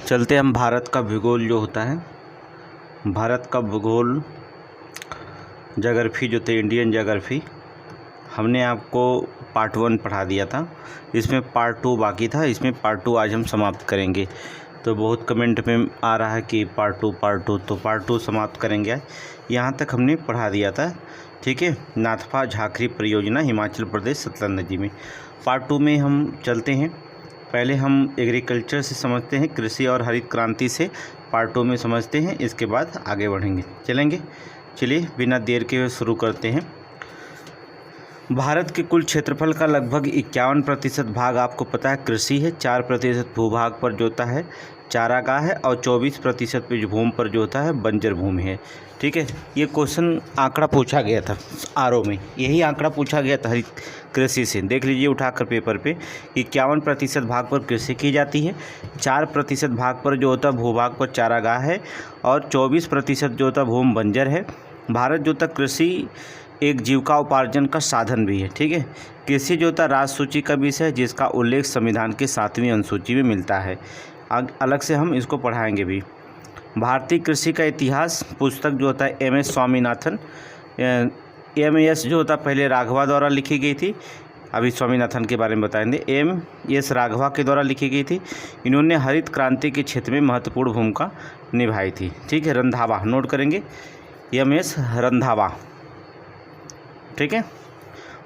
चलते हम भारत का भूगोल जो होता है, भारत का भूगोल ज्योग्राफी जो थे, इंडियन ज्योग्राफी, हमने आपको पार्ट 1 पढ़ा दिया था। इसमें पार्ट 2 बाकी था। इसमें पार्ट 2 आज हम समाप्त करेंगे। तो बहुत कमेंट में आ रहा है कि पार्ट 2, तो पार्ट 2 समाप्त करेंगे आज। यहाँ तक हमने पढ़ा दिया था, ठीक है। नाथपा झांकरी परियोजना हिमाचल प्रदेश सतलज नदी में। पार्ट 2 में हम चलते हैं। पहले हम एग्रीकल्चर से समझते हैं, कृषि और हरित क्रांति से पार्ट 2 में समझते हैं। इसके बाद आगे बढ़ेंगे, चलिए बिना देर के शुरू करते हैं। भारत के कुल क्षेत्रफल का लगभग 51% भाग आपको पता है कृषि है, 4% भूभाग पर जो होता है चारागाह है, और 24% भूमि पर जो होता है बंजर भूमि है, ठीक है। ये क्वेश्चन आंकड़ा पूछा गया था आरओ में, यही आंकड़ा पूछा गया था हरित कृषि से। देख लीजिए उठाकर पेपर पे, 51% भाग पर कृषि की जाती है, 4% भाग पर जो होता है भूभाग पर चारागाह है, और 24% जो होता है भूमि बंजर है। भारत जो होता कृषि एक जीविका उपार्जन का साधन भी है, ठीक है। कृषि जो होता है राज सूची का विषय है, जिसका उल्लेख संविधान के 7वीं अनुसूची में मिलता है। अलग से हम इसको पढ़ाएंगे भी। भारतीय कृषि का इतिहास पुस्तक जो होता है MS स्वामीनाथन, MS जो होता है पहले राघवा द्वारा लिखी गई थी, अभी स्वामीनाथन के बारे में बताएंगे। MS राघवा के द्वारा लिखी गई थी। इन्होंने हरित क्रांति के क्षेत्र में महत्वपूर्ण भूमिका निभाई थी, ठीक है। रंधावा नोट करेंगे, MS रंधावा, ठीक है।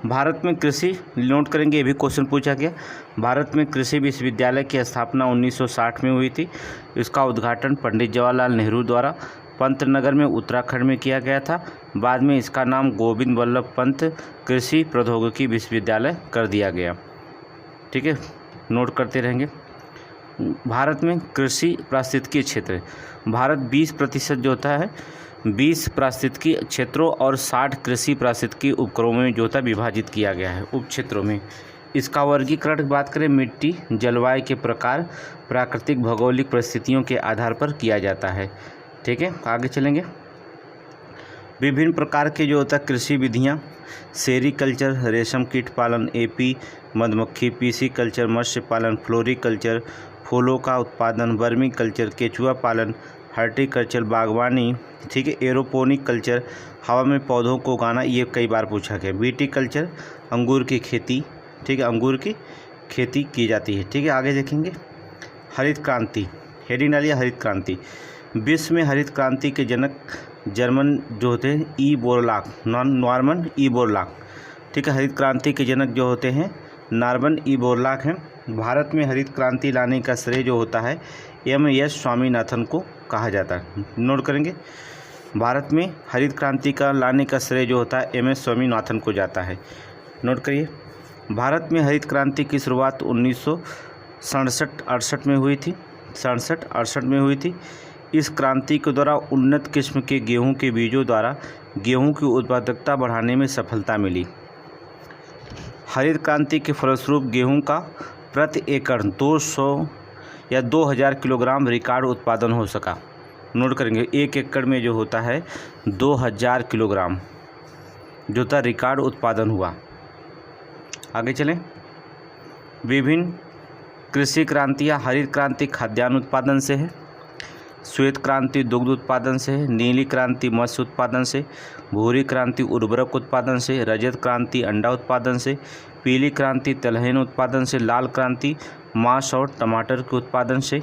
भारत में कृषि नोट करेंगे, ये भी क्वेश्चन पूछा गया। भारत में कृषि विश्वविद्यालय की स्थापना 1960 में हुई थी। इसका उद्घाटन पंडित जवाहरलाल नेहरू द्वारा पंतनगर में उत्तराखंड में किया गया था। बाद में इसका नाम गोविंद वल्लभ पंत कृषि प्रौद्योगिकी विश्वविद्यालय कर दिया गया, ठीक है। नोट करते रहेंगे। भारत में कृषि पारिस्थितिकी क्षेत्र, भारत 20% जो होता है 20 पारिस्थितिकी क्षेत्रों और 60 कृषि पारिस्थितिकी उपक्रमों में जो होता है विभाजित किया गया है, उप क्षेत्रों में। इसका वर्गीकरण की बात करें, मिट्टी, जलवायु के प्रकार, प्राकृतिक भौगोलिक परिस्थितियों के आधार पर किया जाता है, ठीक है। आगे चलेंगे। विभिन्न प्रकार के जो होता है कृषि विधियाँ, सेरीकल्चर रेशम कीट पालन, AP मधुमक्खी, PC कल्चर मत्स्य पालन, फ्लोरीकल्चर फूलों का उत्पादन, वर्मी कल्चर केचुआ पालन, हॉर्टिकल्चर बागवानी, ठीक है। एरोपोनिक कल्चर हवा में पौधों को उगाना, ये कई बार पूछा गया। विटीकल्चर अंगूर की खेती, ठीक है, अंगूर की खेती की जाती है, ठीक है। आगे देखेंगे। हरित क्रांति, हेडिंग डालिए हरित क्रांति। विश्व में हरित क्रांति के जनक जर्मन जो होते हैं नॉर्मन ई बोरलॉग, ठीक है। हरित क्रांति के जनक जो होते हैं नॉर्मन ई बोरलॉग हैं। भारत में हरित क्रांति लाने का श्रेय जो होता है MS स्वामीनाथन को कहा जाता है। नोट करेंगे, भारत में हरित क्रांति का लाने का श्रेय जो होता है MS स्वामीनाथन को जाता है। नोट करिए। भारत में हरित क्रांति की शुरुआत 1967-68 में हुई थी, 67-68 में हुई थी। इस क्रांति के द्वारा उन्नत किस्म के गेहूं के बीजों द्वारा गेहूं की उत्पादकता बढ़ाने में सफलता मिली। हरित क्रांति के फलस्वरूप गेहूं का प्रति एकड़ 200 या 2000 किलोग्राम रिकॉर्ड उत्पादन हो सका। नोट करेंगे, 1 एकड़ में जो होता है 2000 किलोग्राम जो था रिकॉर्ड उत्पादन हुआ। आगे चलें। विभिन्न कृषि क्रांतियाँ, हरित क्रांति खाद्यान्न उत्पादन से है, श्वेत क्रांति दुग्ध उत्पादन से है, नीली क्रांति मत्स्य उत्पादन से, भूरी क्रांति उर्वरक उत्पादन से, रजत क्रांति अंडा उत्पादन से, पीली क्रांति तिलहन उत्पादन से, लाल क्रांति मांस और टमाटर के उत्पादन से,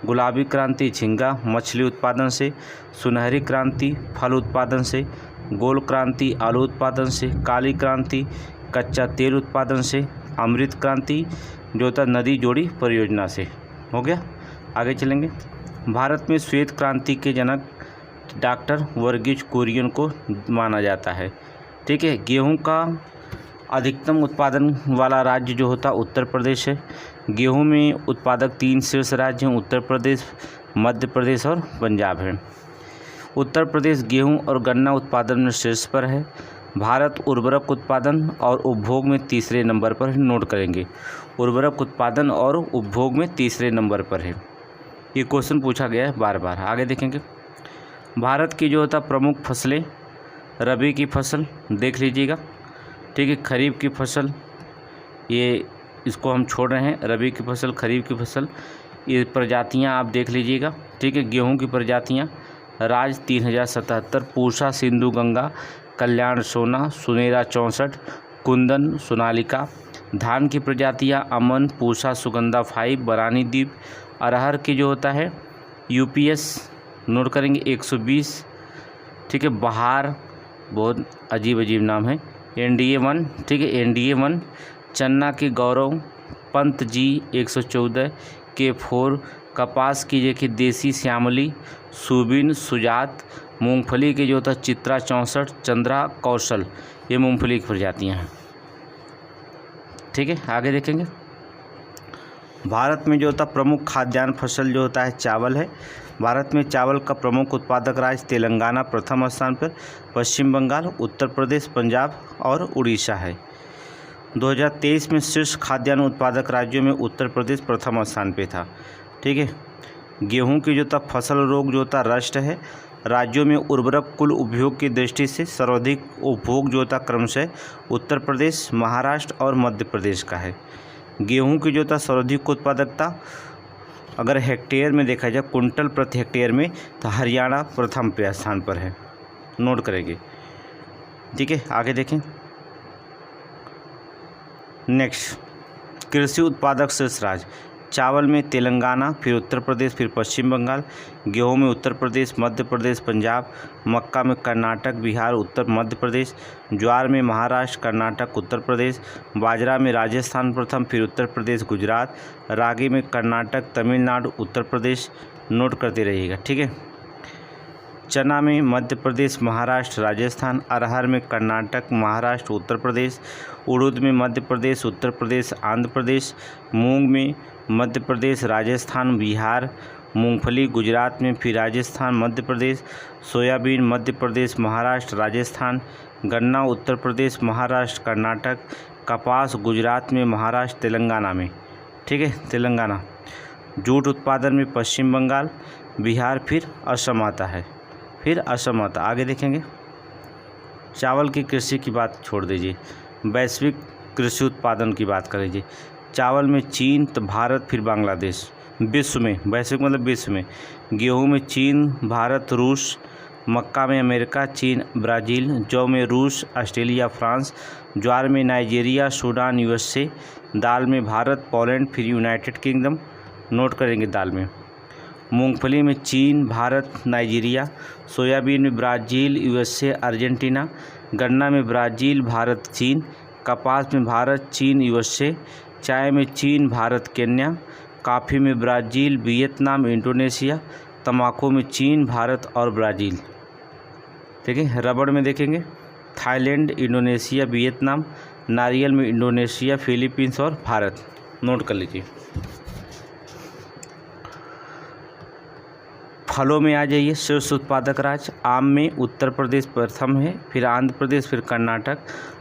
गुलाबी क्रांति झींगा मछली उत्पादन से, सुनहरी क्रांति फल उत्पादन से, गोल क्रांति आलू उत्पादन से, काली क्रांति कच्चा तेल उत्पादन से, अमृत क्रांति जो होता नदी जोड़ी परियोजना से। हो गया। आगे चलेंगे। भारत में श्वेत क्रांति के जनक डॉक्टर वर्गीज कुरियन को माना जाता है, ठीक है। गेहूं का अधिकतम उत्पादन वाला राज्य जो होता उत्तर प्रदेश है। गेहूं में उत्पादक 3 शीर्ष राज्य हैं, उत्तर प्रदेश, मध्य प्रदेश और पंजाब है। उत्तर प्रदेश गेहूं और गन्ना उत्पादन में शीर्ष पर है। भारत उर्वरक उत्पादन और उपभोग में तीसरे नंबर पर है। नोट करेंगे, उर्वरक उत्पादन और उपभोग में तीसरे नंबर पर है। ये क्वेश्चन पूछा गया है बार बार। आगे देखेंगे। भारत की जो होता प्रमुख फसलें, रबी की फसल देख लीजिएगा, ठीक है। खरीफ की फसल ये इसको हम छोड़ रहे हैं, रबी की फसल, खरीफ की फसल। ये प्रजातियां आप देख लीजिएगा, ठीक है। गेहूं की प्रजातियां राज 3077, पूसा सिंधु गंगा, कल्याण सोना, सुनेरा 64, कुंदन सोनालिका। धान की प्रजातियां अमन, पूसा, सुगंधा 5, बरानी द्वीप। अरहर की जो होता है यूपीएस नोट करेंगे 120, ठीक है। बहार, बहुत अजीब अजीब नाम है, एनडीए 1, ठीक है, एनडीए 1। चन्ना की गौरव, पंत जी 114, K4। कपास की देखिए देसी श्यामली, सुबिन, सुजात। मूंगफली के जो होता है चित्रा 64, चंद्रा, कौशल, ये मूंगफली की प्रजातियाँ हैं, ठीक है। आगे देखेंगे, भारत में जो होता प्रमुख खाद्यान्न फसल जो होता है चावल है। भारत में चावल का प्रमुख उत्पादक राज्य तेलंगाना प्रथम स्थान पर, पश्चिम बंगाल, उत्तर प्रदेश, पंजाब और उड़ीसा है। 2023 में शीर्ष खाद्यान्न उत्पादक राज्यों में उत्तर प्रदेश प्रथम स्थान पे था, ठीक है। गेहूं की जो था फसल रोग जो था रस्ट है। राज्यों में उर्वरक कुल उपयोग की दृष्टि से सर्वाधिक उपभोग जो था क्रमशः उत्तर प्रदेश, महाराष्ट्र और मध्य प्रदेश का है। गेहूं की जो था सर्वाधिक उत्पादकता अगर हेक्टेयर में देखा जाए, कुंटल प्रति हेक्टेयर में, तो हरियाणा प्रथम स्थान पर है, नोट करेंगे, ठीक है। आगे देखें, नेक्स्ट, कृषि उत्पादक शीर्ष राज्य। चावल में तेलंगाना, फिर उत्तर प्रदेश, फिर पश्चिम बंगाल। गेहूं में उत्तर प्रदेश, मध्य प्रदेश, पंजाब। मक्का में कर्नाटक, बिहार, उत्तर मध्य प्रदेश। ज्वार में महाराष्ट्र, कर्नाटक, उत्तर प्रदेश। बाजरा में राजस्थान प्रथम, फिर उत्तर प्रदेश, गुजरात। रागी में कर्नाटक, तमिलनाडु, उत्तर प्रदेश, नोट करते रहिएगा, ठीक है। चना में मध्य प्रदेश, महाराष्ट्र, राजस्थान। अरहर में कर्नाटक, महाराष्ट्र, उत्तर प्रदेश। उड़द में मध्य प्रदेश, उत्तर प्रदेश, आंध्र प्रदेश। मूंग में मध्य प्रदेश, राजस्थान, बिहार। मूंगफली गुजरात में, फिर राजस्थान, मध्य प्रदेश। सोयाबीन मध्य प्रदेश, महाराष्ट्र, राजस्थान। गन्ना उत्तर प्रदेश, महाराष्ट्र, कर्नाटक। कपास गुजरात में, महाराष्ट्र, तेलंगाना में, ठीक है, तेलंगाना। जूट उत्पादन में पश्चिम बंगाल, बिहार, फिर असम आता है, फिर असम आता। आगे देखेंगे, चावल की कृषि की बात छोड़ दीजिए, वैश्विक कृषि उत्पादन की बात कर लीजिए। चावल में चीन, तो भारत, फिर बांग्लादेश। विश्व में, वैश्विक मतलब विश्व में, गेहूं में चीन, भारत, रूस। मक्का में अमेरिका, चीन, ब्राज़ील। जौ में रूस, ऑस्ट्रेलिया, फ्रांस। ज्वार में नाइजीरिया, सूडान, यूएसए। दाल में भारत, पोलैंड, फिर यूनाइटेड किंगडम, नोट करेंगे दाल में। मूंगफली में चीन, भारत, नाइजीरिया। सोयाबीन में ब्राज़ील, यूएसए, अर्जेंटीना। गन्ना में ब्राज़ील, भारत, चीन। कपास में भारत, चीन, यूएसए। चाय में चीन, भारत, केन्या। कॉफ़ी में ब्राज़ील, वियतनाम, इंडोनेशिया। तंबाकू में चीन, भारत और ब्राज़ील, ठीक है। रबड़ में देखेंगे, थाईलैंड, इंडोनेशिया, वियतनाम। नारियल में इंडोनेशिया, फिलीपींस और भारत, नोट कर लीजिए। फलों में आ जाइए, शीर्ष उत्पादक राज्य। आम में उत्तर प्रदेश प्रथम है, फिर आंध्र प्रदेश, फिर कर्नाटक।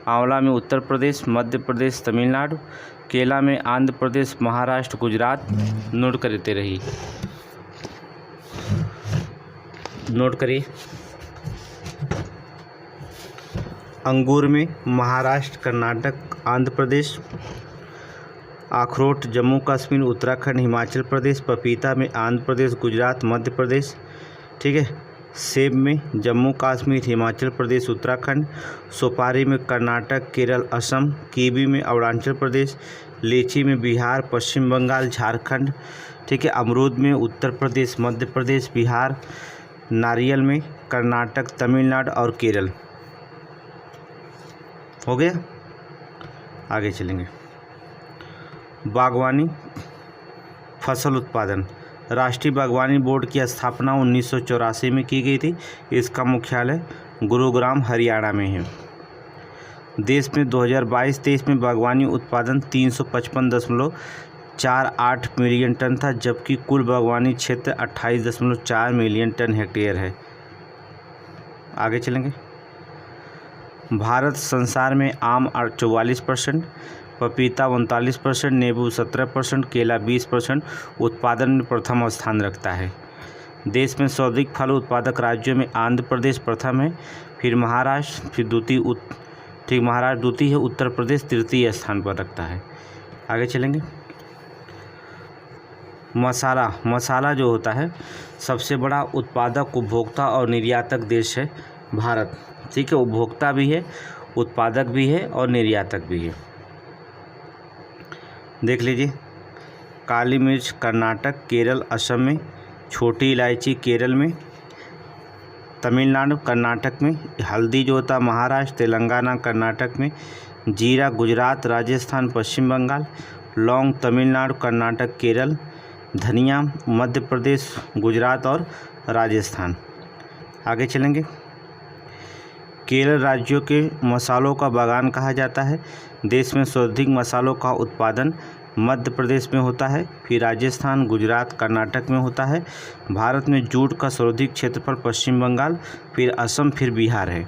आंवला में उत्तर प्रदेश, मध्य प्रदेश, तमिलनाडु। केला में आंध्र प्रदेश, महाराष्ट्र, गुजरात, नोट करते रहिए, नोट करिए। अंगूर में महाराष्ट्र, कर्नाटक, आंध्र प्रदेश। अखरोट जम्मू कश्मीर, उत्तराखंड, हिमाचल प्रदेश। पपीता में आंध्र प्रदेश, गुजरात, मध्य प्रदेश, ठीक है। सेब में जम्मू कश्मीर, हिमाचल प्रदेश, उत्तराखंड। सुपारी में कर्नाटक, केरल, असम। कीवी में अरुणाचल प्रदेश। लीची में बिहार, पश्चिम बंगाल, झारखंड, ठीक है। अमरूद में उत्तर प्रदेश, मध्य प्रदेश, बिहार। नारियल में कर्नाटक, तमिलनाडु और केरल, हो गया। आगे चलेंगे, बागवानी फसल उत्पादन। राष्ट्रीय बागवानी बोर्ड की स्थापना 1984 में की गई थी। इसका मुख्यालय गुरुग्राम, हरियाणा में है। देश में 2022-23 में बागवानी उत्पादन 355.48 मिलियन टन था, जबकि कुल बागवानी क्षेत्र 28.4 मिलियन टन हेक्टेयर है। आगे चलेंगे, भारत संसार में आम 44%, पपीता 39%, नींबू 17%, केला 20% उत्पादन में प्रथम स्थान रखता है। देश में सर्वाधिक फल उत्पादक राज्यों में आंध्र प्रदेश प्रथम है, फिर महाराष्ट्र, फिर महाराष्ट्र द्वितीय है, उत्तर प्रदेश तृतीय स्थान पर रखता है। आगे चलेंगे, मसाला जो होता है सबसे बड़ा उत्पादक, उपभोक्ता और निर्यातक देश है भारत। ठीक है, उपभोक्ता भी है, उत्पादक भी है और निर्यातक भी है। देख लीजिए, काली मिर्च कर्नाटक, केरल, असम में, छोटी इलायची केरल में, तमिलनाडु, कर्नाटक में, हल्दी जो होता है महाराष्ट्र, तेलंगाना, कर्नाटक में, जीरा गुजरात, राजस्थान, पश्चिम बंगाल, लौंग तमिलनाडु, कर्नाटक, केरल, धनिया मध्य प्रदेश, गुजरात और राजस्थान। आगे चलेंगे, केरल राज्यों के मसालों का बागान कहा जाता है। देश में सर्वाधिक मसालों का उत्पादन मध्य प्रदेश में होता है, फिर राजस्थान, गुजरात, कर्नाटक में होता है। भारत में जूट का सर्वाधिक क्षेत्रफल पश्चिम बंगाल, फिर असम, फिर बिहार है।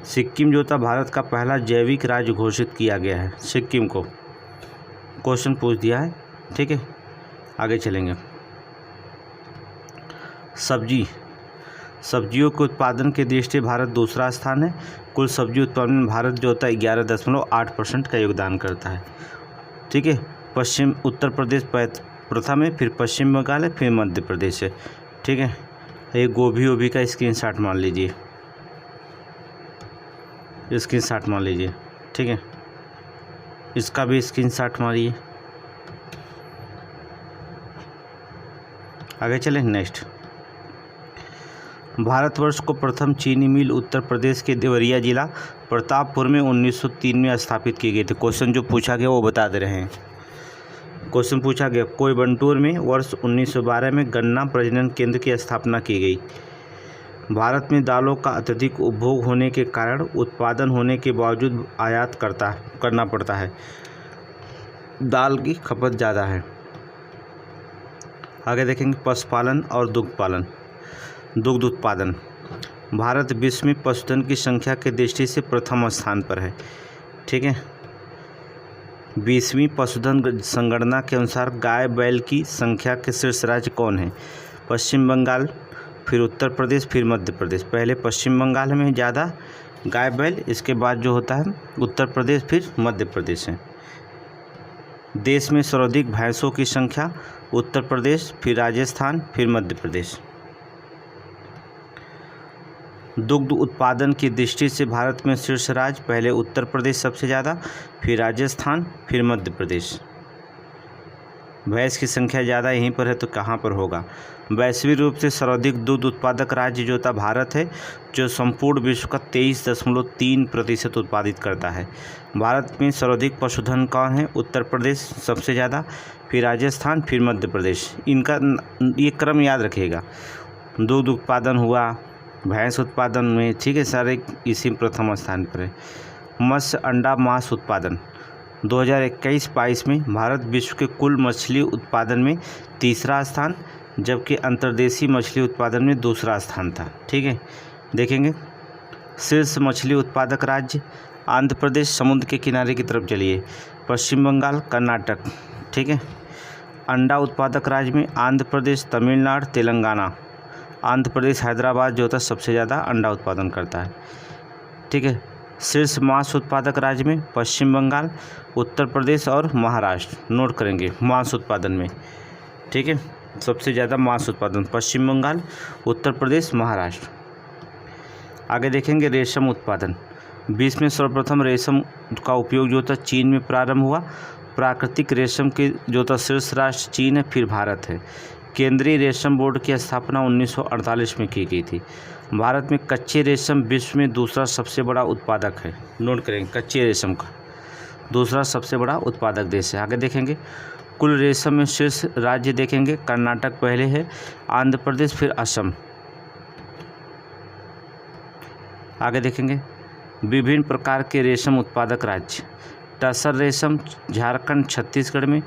सिक्किम जो था भारत का पहला जैविक राज्य घोषित किया गया है। सिक्किम को क्वेश्चन पूछ दिया है। ठीक है, आगे चलेंगे। सब्जियों के उत्पादन के दृष्टि भारत दूसरा स्थान है। कुल सब्जी उत्पादन में भारत जो होता है 11.8% का योगदान करता है। ठीक है, उत्तर प्रदेश प्रथम है, फिर पश्चिम बंगाल है, फिर मध्य प्रदेश है। ठीक है, ये गोभी का स्क्रीनशॉट मान लीजिए, ठीक है, इसका भी स्क्रीनशॉट मारिए। आगे चलें, नेक्स्ट। भारतवर्ष को प्रथम चीनी मिल उत्तर प्रदेश के देवरिया जिला प्रतापपुर में 1903 में स्थापित की गई थी। क्वेश्चन जो पूछा गया वो बता दे रहे हैं। क्वेश्चन पूछा गया, कोयम्बटूर में वर्ष 1912 में गन्ना प्रजनन केंद्र की स्थापना की गई। भारत में दालों का अत्यधिक उपभोग होने के कारण उत्पादन होने के बावजूद आयात करना पड़ता है। दाल की खपत ज़्यादा है। आगे देखेंगे, पशुपालन और दुग्ध उत्पादन। भारत विश्व में पशुधन की संख्या के दृष्टि से प्रथम स्थान पर है। ठीक है, 20वीं पशुधन संगणना के अनुसार गाय बैल की संख्या के शीर्ष राज्य कौन है? पश्चिम बंगाल, फिर उत्तर प्रदेश, फिर मध्य प्रदेश। पहले पश्चिम बंगाल में ज़्यादा गाय बैल, इसके बाद जो होता है उत्तर प्रदेश, फिर मध्य प्रदेश है। देश में सर्वाधिक भैंसों की संख्या उत्तर प्रदेश, फिर राजस्थान, फिर मध्य प्रदेश। दुग्ध उत्पादन की दृष्टि से भारत में शीर्ष राज्य, पहले उत्तर प्रदेश सबसे ज़्यादा, फिर राजस्थान, फिर मध्य प्रदेश। भैंस की संख्या ज़्यादा यहीं पर है तो कहाँ पर होगा? वैश्विक रूप से सर्वाधिक दूध उत्पादक राज्य जो था भारत है, जो संपूर्ण विश्व का 23.3% उत्पादित करता है। भारत में सर्वाधिक पशुधन कौन है? उत्तर प्रदेश सबसे ज़्यादा, फिर राजस्थान, फिर मध्य प्रदेश। इनका ये क्रम याद रखिएगा। दूध उत्पादन हुआ, भैंस उत्पादन में, ठीक है, सारे इसी प्रथम स्थान पर है। मत्स्य अंडा मांस उत्पादन 2021-22 में भारत विश्व के कुल मछली उत्पादन में तीसरा स्थान, जबकि अंतर्देशीय मछली उत्पादन में दूसरा स्थान था। ठीक है, देखेंगे शीर्ष मछली उत्पादक राज्य आंध्र प्रदेश, समुद्र के किनारे की तरफ चलिए, पश्चिम बंगाल, कर्नाटक। ठीक है, अंडा उत्पादक राज्य में आंध्र प्रदेश, तमिलनाडु, तेलंगाना। आंध्र प्रदेश, हैदराबाद जो होता है सबसे ज़्यादा अंडा उत्पादन करता है। ठीक है, शीर्ष मांस उत्पादक राज्य में पश्चिम बंगाल, उत्तर प्रदेश और महाराष्ट्र। नोट करेंगे मांस उत्पादन में। ठीक है, सबसे ज़्यादा मांस उत्पादन पश्चिम बंगाल, उत्तर प्रदेश, महाराष्ट्र। आगे देखेंगे रेशम उत्पादन। विश्व में सर्वप्रथम रेशम का उपयोग जो था चीन में प्रारंभ हुआ। प्राकृतिक रेशम के जो था शीर्ष राष्ट्र चीन है, फिर भारत है। केंद्रीय रेशम बोर्ड की स्थापना 1948 में की गई थी। भारत में कच्चे रेशम विश्व में दूसरा सबसे बड़ा उत्पादक है। नोट करेंगे, कच्चे रेशम का दूसरा सबसे बड़ा उत्पादक देश है। आगे देखेंगे कुल रेशम में शीर्ष राज्य देखेंगे, कर्नाटक पहले है, आंध्र प्रदेश, फिर असम। आगे देखेंगे विभिन्न प्रकार के रेशम उत्पादक राज्य। टसर रेशम झारखंड, छत्तीसगढ़ में।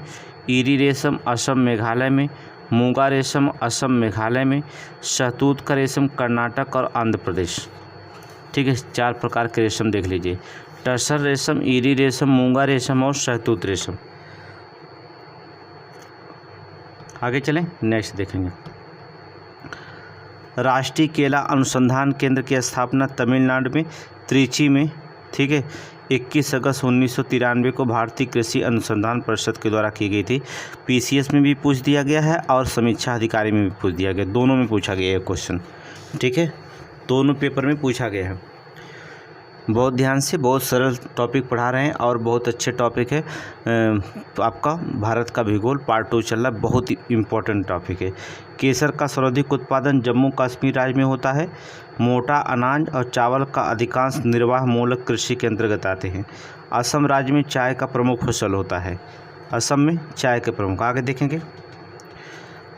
ईरी रेशम असम, मेघालय में। मूंगा रेशम असम, मेघालय में। शहतूत का रेशम कर्नाटक और आंध्र प्रदेश। ठीक है, 4 प्रकार के रेशम देख लीजिए, टसर रेशम, ईरी रेशम, मूंगा रेशम और शहतूत रेशम। आगे चलें, नेक्स्ट देखेंगे। राष्ट्रीय केला अनुसंधान केंद्र की स्थापना तमिलनाडु में त्रिची में। ठीक है, 21 अगस्त 1993 को भारतीय कृषि अनुसंधान परिषद के द्वारा की गई थी। पीसीएस में भी पूछ दिया गया है और समीक्षा अधिकारी में भी पूछ दिया गया, दोनों में पूछा गया है क्वेश्चन। ठीक है, दोनों पेपर में पूछा गया है। बहुत ध्यान से, बहुत सरल टॉपिक पढ़ा रहे हैं और बहुत अच्छे टॉपिक है। आपका भारत का भूगोल पार्ट 2 चल रहा है, बहुत ही इम्पोर्टेंट टॉपिक है। केसर का सर्वाधिक उत्पादन जम्मू कश्मीर राज्य में होता है। मोटा अनाज और चावल का अधिकांश निर्वाह मूलक कृषि के अंतर्गत आते हैं। असम राज्य में चाय का प्रमुख फसल होता है। असम में चाय के प्रमुख। आगे देखेंगे,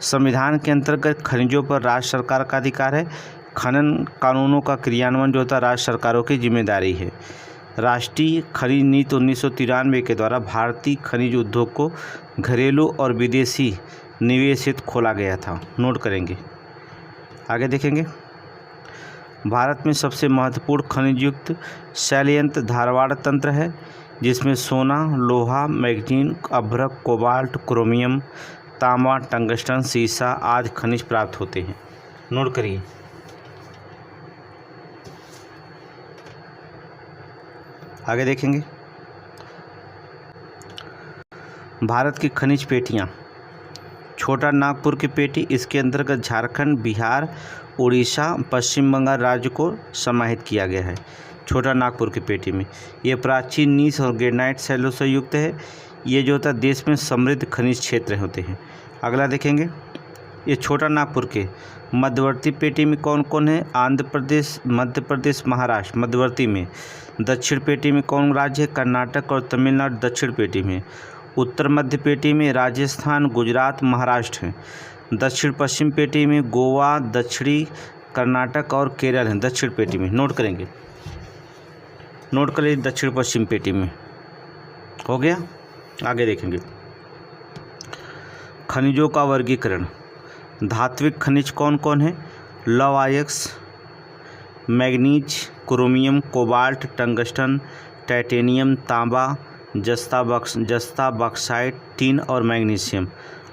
संविधान के अंतर्गत खनिजों पर राज्य सरकार का अधिकार है। खनन कानूनों का क्रियान्वयन जो होता है राज्य सरकारों की जिम्मेदारी है। राष्ट्रीय खनिज नीति 1993 के द्वारा भारतीय खनिज उद्योग को घरेलू और विदेशी निवेश हेतु खोला गया था। नोट करेंगे। आगे देखेंगे, भारत में सबसे महत्वपूर्ण खनिज युक्त शैलयंत्र धारवाड़ तंत्र है, जिसमें सोना, लोहा, मैग्नीज, अभ्रक, कोबाल्ट, क्रोमियम, तांबा, टंगस्टन, सीसा आदि खनिज प्राप्त होते हैं। नोट करिए। आगे देखेंगे, भारत की खनिज पेटियाँ। छोटा नागपुर की पेटी, इसके अंतर्गत झारखंड, बिहार, उड़ीसा, पश्चिम बंगाल राज्य को समाहित किया गया है। छोटा नागपुर की पेटी में ये प्राचीन नीस और ग्रेनाइट शैलों से युक्त है। ये जो होता है देश में समृद्ध खनिज क्षेत्र होते हैं। अगला देखेंगे, ये छोटा नागपुर के मध्यवर्ती पेटी में कौन कौन है? आंध्र प्रदेश, मध्य प्रदेश, महाराष्ट्र मध्यवर्ती में। दक्षिण पेटी में कौन राज्य है? कर्नाटक और तमिलनाडु दक्षिण पेटी में। उत्तर मध्य पेटी में राजस्थान, गुजरात, महाराष्ट्र है। दक्षिण पश्चिम पेटी में गोवा, दक्षिणी कर्नाटक और केरल है दक्षिण पेटी में। नोट करेंगे, नोट कर लीजिए दक्षिण पश्चिम पेटी में। हो गया। आगे देखेंगे, खनिजों का वर्गीकरण। धात्विक खनिज कौन कौन है? लौह अयस्क, manganese, chromium, cobalt, tungsten, titanium, तांबा, जस्ता, बॉक्साइट, टिन और मैग्नीशियम।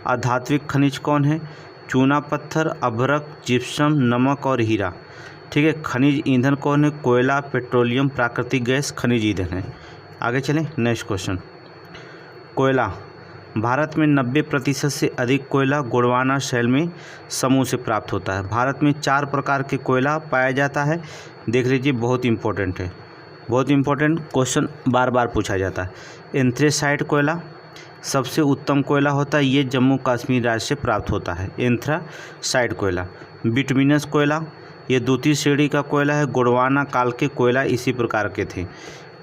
अधात्विक खनिज कौन है? चूना पत्थर, अभ्रक, जिप्सम, नमक और हीरा। ठीक है। खनिज ईंधन कौन है? कोयला, पेट्रोलियम, प्राकृतिक गैस खनिज ईंधन है। आगे चलें, नेक्स्ट क्वेश्चन। कोयला। भारत में 90% से अधिक कोयला गोंडवाना शैल में समूह से प्राप्त होता है। भारत में 4 प्रकार के कोयला पाया जाता है। देख लीजिए, बहुत इंपॉर्टेंट है, बहुत इंपॉर्टेंट क्वेश्चन बार बार पूछा जाता है। एंथ्रेसाइट कोयला सबसे उत्तम कोयला होता है, ये जम्मू कश्मीर राज्य से प्राप्त होता है। एंथ्रासाइट कोयला। बिटुमिनस कोयला, ये द्वितीय श्रेणी का कोयला है। गोंडवाना काल के कोयला इसी प्रकार के थे।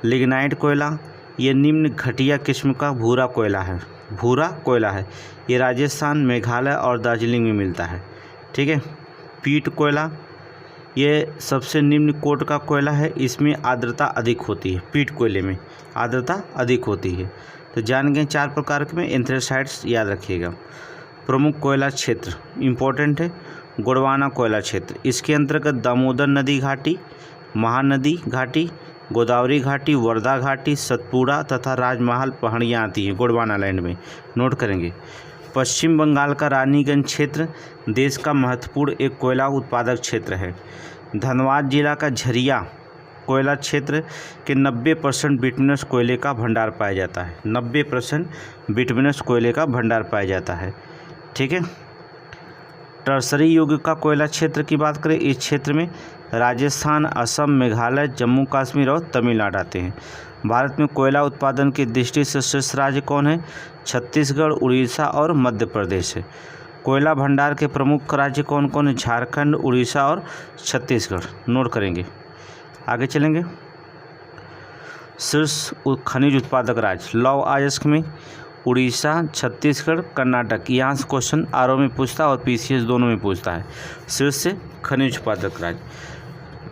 लिग्नाइट कोयला, ये निम्न घटिया किस्म का भूरा कोयला है। भूरा कोयला है, ये राजस्थान, मेघालय और दार्जिलिंग में मिलता है। ठीक है। पीट कोयला, ये सबसे निम्न कोट का कोयला है, इसमें आर्द्रता अधिक होती है। पीट कोयले में आर्द्रता अधिक होती है। तो जान गए 4 प्रकार के में। एंथ्रेसाइट्स याद रखिएगा। प्रमुख कोयला क्षेत्र इम्पोर्टेंट है। गोंडवाना कोयला क्षेत्र, इसके अंतर्गत दामोदर नदी घाटी, महानदी घाटी, गोदावरी घाटी, वर्धा घाटी, सतपुड़ा तथा राजमहल पहाड़ियाँ आती हैं गोंडवाना लैंड में। नोट करेंगे। पश्चिम बंगाल का रानीगंज क्षेत्र देश का महत्वपूर्ण एक कोयला उत्पादक क्षेत्र है। धनबाद जिला का झरिया कोयला क्षेत्र के 90% बिटुमिनस कोयले का भंडार पाया जाता है। 90% बिटुमिनस कोयले का भंडार पाया जाता है। ठीक है। टर्सरी युग का कोयला क्षेत्र की बात करें, इस क्षेत्र में राजस्थान, असम, मेघालय, जम्मू कश्मीर और तमिलनाडु आते हैं। भारत में कोयला उत्पादन की दृष्टि से शीर्ष राज्य कौन है? छत्तीसगढ़, उड़ीसा और मध्य प्रदेश है। कोयला भंडार के प्रमुख राज्य कौन कौन है? झारखंड, उड़ीसा और छत्तीसगढ़। नोट करेंगे। आगे चलेंगे। शीर्ष खनिज उत्पादक राज्य। लौह अयस्क में उड़ीसा, छत्तीसगढ़, कर्नाटक। यहाँ से क्वेश्चन आरओ में पूछता है और पीसीएस दोनों में पूछता है। शीर्ष खनिज उत्पादक राज्य।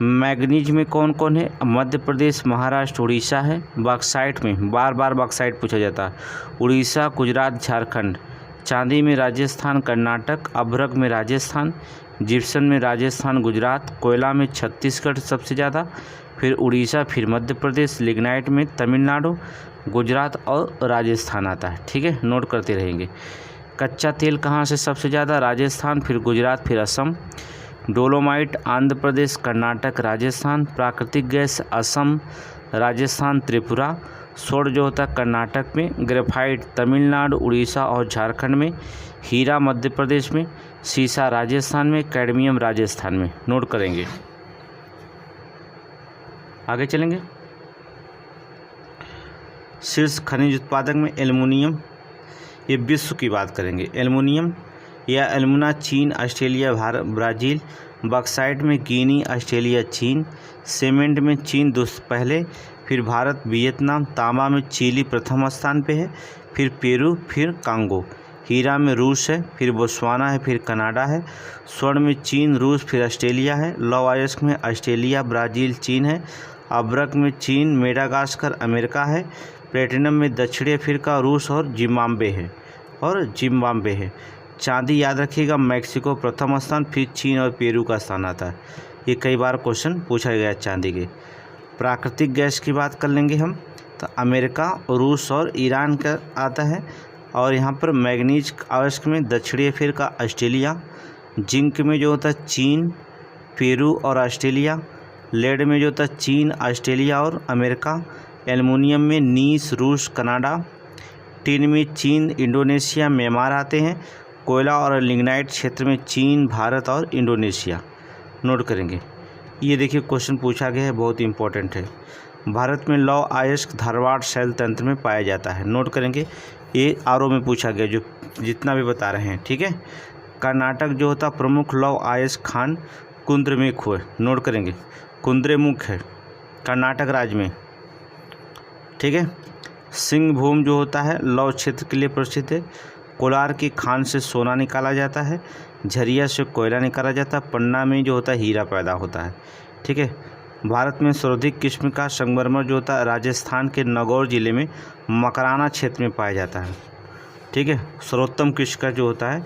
मैग्नीज में कौन कौन है? मध्य प्रदेश, महाराष्ट्र, उड़ीसा है। बॉक्साइट में बार बार बॉक्साइट पूछा जाता है। उड़ीसा, गुजरात, झारखंड। चांदी में राजस्थान, कर्नाटक। अभ्रक में राजस्थान। जिप्सम में राजस्थान, गुजरात। कोयला में छत्तीसगढ़ सबसे ज़्यादा, फिर उड़ीसा, फिर मध्य प्रदेश। लिग्नाइट में तमिलनाडु, गुजरात और राजस्थान आता है। ठीक है, नोट करते रहेंगे। कच्चा तेल कहाँ से सबसे ज़्यादा? राजस्थान, फिर गुजरात, फिर असम। डोलोमाइट आंध्र प्रदेश, कर्नाटक, राजस्थान। प्राकृतिक गैस असम, राजस्थान, त्रिपुरा। स्वर्ण जो होता है कर्नाटक में, ग्रेफाइट तमिलनाडु, उड़ीसा और झारखंड में, हीरा मध्य प्रदेश में, सीसा राजस्थान में, कैडमियम राजस्थान में। नोट करेंगे। आगे चलेंगे। शीर्ष खनिज उत्पादक में एल्युमिनियम, ये विश्व की बात करेंगे। एल्युमिनियम या एल्युमिना चीन, ऑस्ट्रेलिया, भारत, ब्राज़ील। बॉक्साइट में गिनी, ऑस्ट्रेलिया, चीन। सीमेंट में चीन पहले, फिर भारत, वियतनाम। तांबा में चिली प्रथम स्थान पे है, फिर पेरू, फिर कांगो। हीरा में रूस है, फिर बोत्सवाना है, फिर कनाडा है। स्वर्ण में चीन, रूस, फिर ऑस्ट्रेलिया है। लौह अयस्क में ऑस्ट्रेलिया, ब्राज़ील, चीन है। अभ्रक में चीन, मेडागास्कर, अमेरिका है। प्लेटिनम में दक्षिणी अफ्रीका, रूस और जिम्बाब्वे है। चांदी याद रखिएगा, मैक्सिको प्रथम स्थान, फिर चीन और पेरू का स्थान आता है। ये कई बार क्वेश्चन पूछा गया चांदी के। प्राकृतिक गैस की बात कर लेंगे हम, तो अमेरिका, रूस और ईरान का आता है। और यहाँ पर मैग्नीज अयस्क में दक्षिणी अफ्रीका, ऑस्ट्रेलिया। जिंक में जो होता है चीन, पेरू और ऑस्ट्रेलिया। लेड में जो होता है चीन, ऑस्ट्रेलिया और अमेरिका। एल्युमिनियम में नीस, रूस, कनाडा। टिन में चीन, इंडोनेशिया, म्यांमार आते हैं। कोयला और लिग्नाइट क्षेत्र में चीन, भारत और इंडोनेशिया। नोट करेंगे। ये देखिए क्वेश्चन पूछा गया है, बहुत इंपॉर्टेंट है। भारत में लौह अयस्क धारवाड़ शैल तंत्र में पाया जाता है। नोट करेंगे। ये आरओ में पूछा गया, जो जितना भी बता रहे हैं, ठीक है। कर्नाटक जो होता प्रमुख लौह अयस्क खान कुद्रेमुख है। नोट करेंगे, कुद्रेमुख है कर्नाटक राज्य में, ठीक है। सिंहभूम जो होता है लौह क्षेत्र के लिए प्रसिद्ध है। कोलार की खान से सोना निकाला जाता है। झरिया से कोयला निकाला जाता है। पन्ना में जो होता है हीरा पैदा होता है, ठीक है। भारत में सर्वाधिक किस्म का संगमरमर जो होता है राजस्थान के नागौर जिले में मकराना क्षेत्र में पाया जाता है, ठीक है। सर्वोत्तम किस्म का जो होता है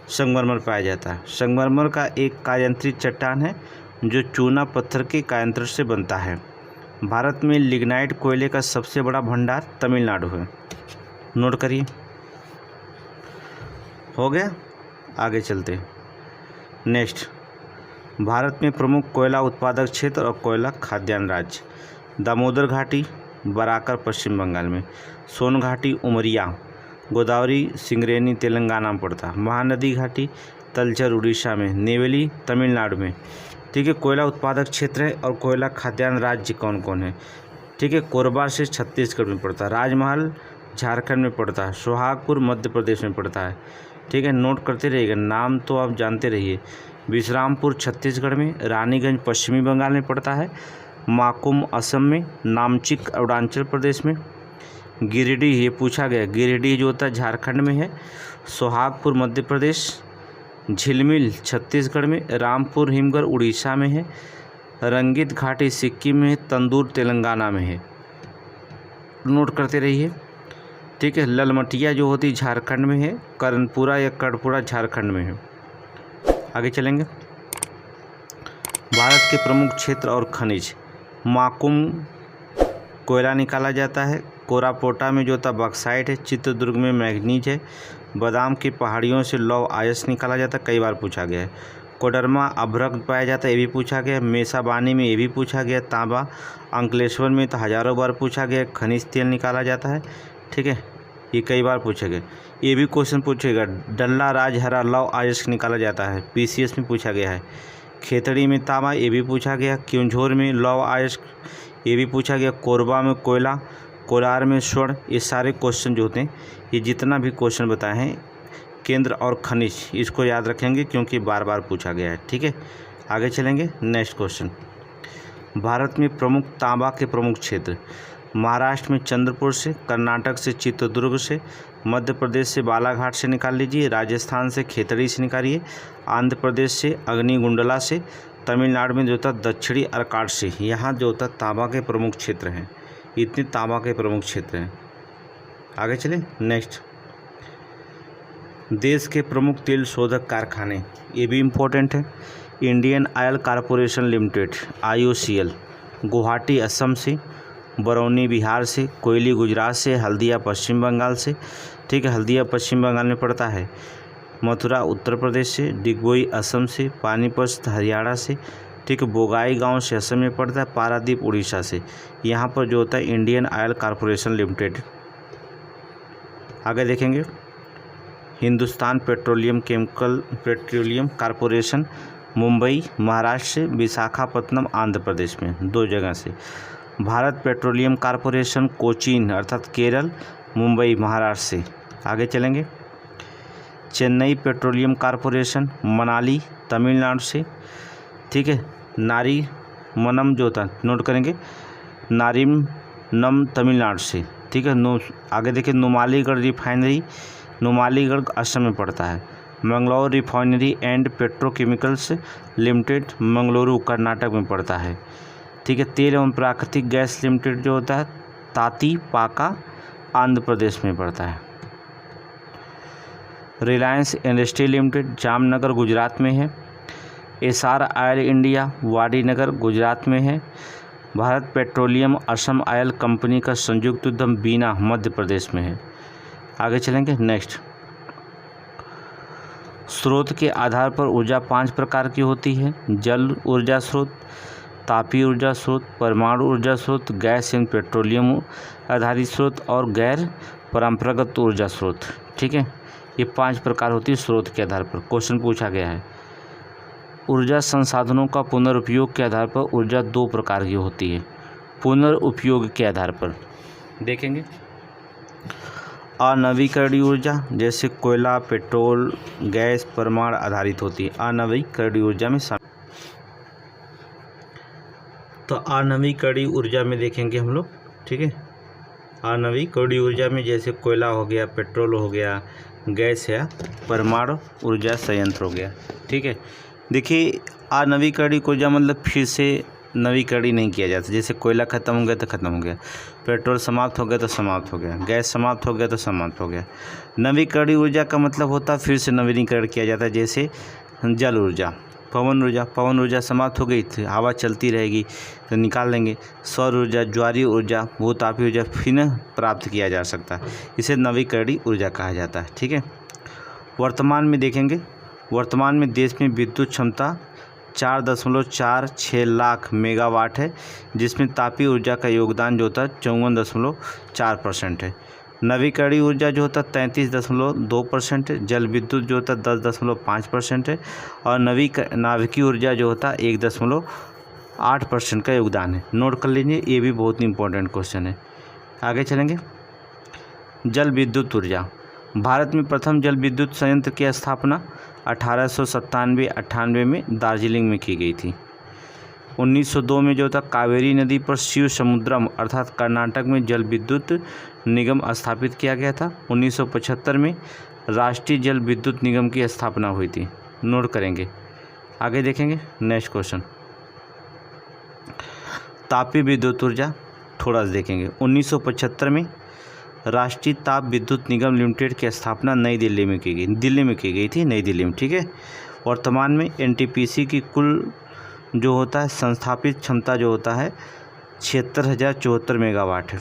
संगमरमर पाया जाता है। संगमरमर का एक कायांतरित चट्टान है जो चूना पत्थर के कायांतर से बनता है। भारत में लिग्नाइट कोयले का सबसे बड़ा भंडार तमिलनाडु है। नोट करिए। हो गया, आगे चलते हैं। नेक्स्ट, भारत में प्रमुख कोयला उत्पादक क्षेत्र और कोयला खाद्यान्न राज्य। दामोदर घाटी, बराकर पश्चिम बंगाल में। सोन घाटी, उमरिया। गोदावरी, सिंगरेनी तेलंगाना में पड़ता है। महानदी घाटी, तलचर उड़ीसा में। नेवेली तमिलनाडु में, ठीक है। कोयला उत्पादक क्षेत्र है और कोयला खाद्यान्न राज्य कौन कौन है, ठीक है। कोरबा से छत्तीसगढ़ में पड़ता है। राजमहल झारखंड में पड़ता है। सोहागपुर मध्य प्रदेश में पड़ता है, ठीक है। नोट करते रहिएगा, नाम तो आप जानते रहिए। विश्रामपुर छत्तीसगढ़ में। रानीगंज पश्चिमी बंगाल में पड़ता है। माकुम असम में। नामचिक अरुणाचल प्रदेश में। गिरिडीह, ये पूछा गया, गिरिडीह जो होता है झारखंड में है। सोहागपुर मध्य प्रदेश। झिलमिल छत्तीसगढ़ में। रामपुर हिमगढ़ उड़ीसा में है। रंगीत घाटी सिक्किम में है। तंदूर तेलंगाना में है। नोट करते रहिए, ठीक है। ललमटिया जो होती झारखंड में है। कर्णपुरा या कर्णपुरा झारखंड में है। आगे चलेंगे। भारत के प्रमुख क्षेत्र और खनिज। माकुम कोयला निकाला जाता है। कोरापुटा में जो होता बॉक्साइट है। चित्रदुर्ग में मैग्नीज है। बादाम की पहाड़ियों से लौह अयस्क निकाला जाता है, कई बार पूछा गया है। कोडरमा अभ्रक पाया जाता है, ये भी पूछा गया। मेसाबानी में ये भी पूछा गया। तांबा अंकलेश्वर में तो हज़ारों बार पूछा गया। खनिज तेल निकाला जाता है, ठीक है, ये कई बार पूछा गया। ये भी क्वेश्चन पूछेगा। डल्ला राजहरा लौह अयस्क निकाला जाता है, पीसीएस में पूछा गया है। खेतड़ी में तांबा, ये भी पूछा गया। क्योंझोर में लौह अयस्क, ये भी पूछा गया। कोरबा में कोयला। कोलार में स्वर्ण। ये सारे क्वेश्चन जो होते हैं, ये जितना भी क्वेश्चन बताए हैं केंद्र और खनिज, इसको याद रखेंगे क्योंकि बार बार पूछा गया है, ठीक है। आगे चलेंगे। नेक्स्ट क्वेश्चन, भारत में प्रमुख तांबा के प्रमुख क्षेत्र। महाराष्ट्र में चंद्रपुर से। कर्नाटक से चित्रदुर्ग से। मध्य प्रदेश से बालाघाट से निकाल लीजिए। राजस्थान से खेतड़ी से निकालिए। आंध्र प्रदेश से अग्निगुंडला से। तमिलनाडु में जो होता दक्षिणी अर्काट से। यहाँ जो होता तांबा के प्रमुख क्षेत्र हैं। इतने तांबा के प्रमुख क्षेत्र हैं। आगे चलें। नेक्स्ट, देश के प्रमुख तेल शोधक कारखाने, ये भी इम्पोर्टेंट है। Indian oil corporation limited IOCL, Guwahati Assam से। बरौनी बिहार से। कोयली गुजरात से। हल्दिया पश्चिम बंगाल से, ठीक है, हल्दिया पश्चिम बंगाल में पड़ता है। मथुरा उत्तर प्रदेश से। डिगबोई असम से। पानीपत हरियाणा से, ठीक है। बोगाई गांव सिरसा में पड़ता है, पारादीप उड़ीसा से। यहाँ पर जो होता है इंडियन ऑयल कॉरपोरेशन लिमिटेड। आगे देखेंगे हिंदुस्तान पेट्रोलियम कॉरपोरेशन मुंबई महाराष्ट्र से, विशाखापत्तनम आंध्र प्रदेश में, 2 जगह से। भारत पेट्रोलियम कॉरपोरेशन कोचीन अर्थात केरल, मुंबई महाराष्ट्र से। आगे चलेंगे चेन्नई पेट्रोलियम कॉरपोरेशन मनाली तमिलनाडु से, ठीक है। नारीमनम जो होता है नोट करेंगे, नारीमनम तमिलनाडु से, ठीक है। आगे देखिए नुमालीगढ़ रिफाइनरी नुमालीगढ़ असम में पड़ता है। Mangalore refinery and petrochemicals limited Mangaluru Karnataka में पड़ता है, ठीक है। तेल एवं प्राकृतिक गैस लिमिटेड जो होता है तातीपाका आंध्र प्रदेश में पड़ता है। रिलायंस इंडस्ट्री लिमिटेड जामनगर गुजरात में है। एसआर ऑयल इंडिया वाडीनगर गुजरात में है। Bharat petroleum Assam oil company का संयुक्त उद्यम बीना मध्य प्रदेश में है। आगे चलेंगे नेक्स्ट। स्रोत के आधार पर ऊर्जा 5 प्रकार की होती है। जल ऊर्जा स्रोत, तापीय ऊर्जा स्रोत, परमाणु ऊर्जा स्रोत, गैस एवं पेट्रोलियम आधारित स्रोत और गैर परंपरागत ऊर्जा स्रोत, ठीक है। ये 5 प्रकार होती है स्रोत के आधार पर। क्वेश्चन पूछा गया है ऊर्जा संसाधनों का पुनर्उपयोग के आधार पर ऊर्जा 2 प्रकार की होती है। पुनर्उपयोग के आधार पर देखेंगे अनवीकरणीय ऊर्जा जैसे कोयला, पेट्रोल, गैस, परमाणु आधारित होती है। अनवीकरणीय ऊर्जा में तो अनवीकरणीय ऊर्जा में देखेंगे हम लोग, ठीक है। अनवीकरणीय ऊर्जा में जैसे कोयला हो गया, पेट्रोल हो गया, गैस या परमाणु ऊर्जा संयंत्र हो गया, ठीक है। देखिए अनवीकरणीय ऊर्जा मतलब फिर से नवीकरण नहीं किया जाता। जैसे कोयला ख़त्म हो गया तो ख़त्म हो गया, पेट्रोल समाप्त हो गया तो समाप्त हो गया, गैस समाप्त हो गया तो समाप्त हो गया। नवीकरणीय ऊर्जा का मतलब होता है फिर से नवीनीकरण किया जाता है। जैसे जल ऊर्जा, पवन ऊर्जा समाप्त हो गई थी, हवा चलती रहेगी तो निकाल लेंगे। सौर ऊर्जा, ज्वारीय ऊर्जा, भूतापीय ऊर्जा पुनः प्राप्त किया जा सकता है, इसे नवीकरणीय ऊर्जा कहा जाता है, ठीक है। वर्तमान में देखेंगे, वर्तमान में देश में विद्युत क्षमता 4.46 लाख मेगावाट है, जिसमें तापीय ऊर्जा का योगदान जो होता है 54.4% है। नवीकरणीय ऊर्जा जो होता है 33.2% है। जल विद्युत जो होता है 10.5% है और नाभिकीय ऊर्जा जो होता है 1.8% का योगदान है। नोट कर लीजिए, ये भी बहुत इंपॉर्टेंट क्वेश्चन है। आगे चलेंगे जल विद्युत ऊर्जा। भारत में प्रथम जल विद्युत संयंत्र की स्थापना 1897-98 में दार्जिलिंग में की गई थी। 1902 में जो था कावेरी नदी पर शिव समुद्रम अर्थात कर्नाटक में जल विद्युत निगम स्थापित किया गया था। 1975 में राष्ट्रीय जल विद्युत निगम की स्थापना हुई थी। नोट करेंगे। आगे देखेंगे नेक्स्ट क्वेश्चन, तापीय विद्युत ऊर्जा थोड़ा सा देखेंगे। 1975 में राष्ट्रीय ताप विद्युत निगम लिमिटेड की स्थापना नई दिल्ली में की गई थी, नई दिल्ली में, ठीक है। वर्तमान में एनटीपीसी की कुल जो होता है संस्थापित क्षमता जो होता है 76,074 मेगावाट है।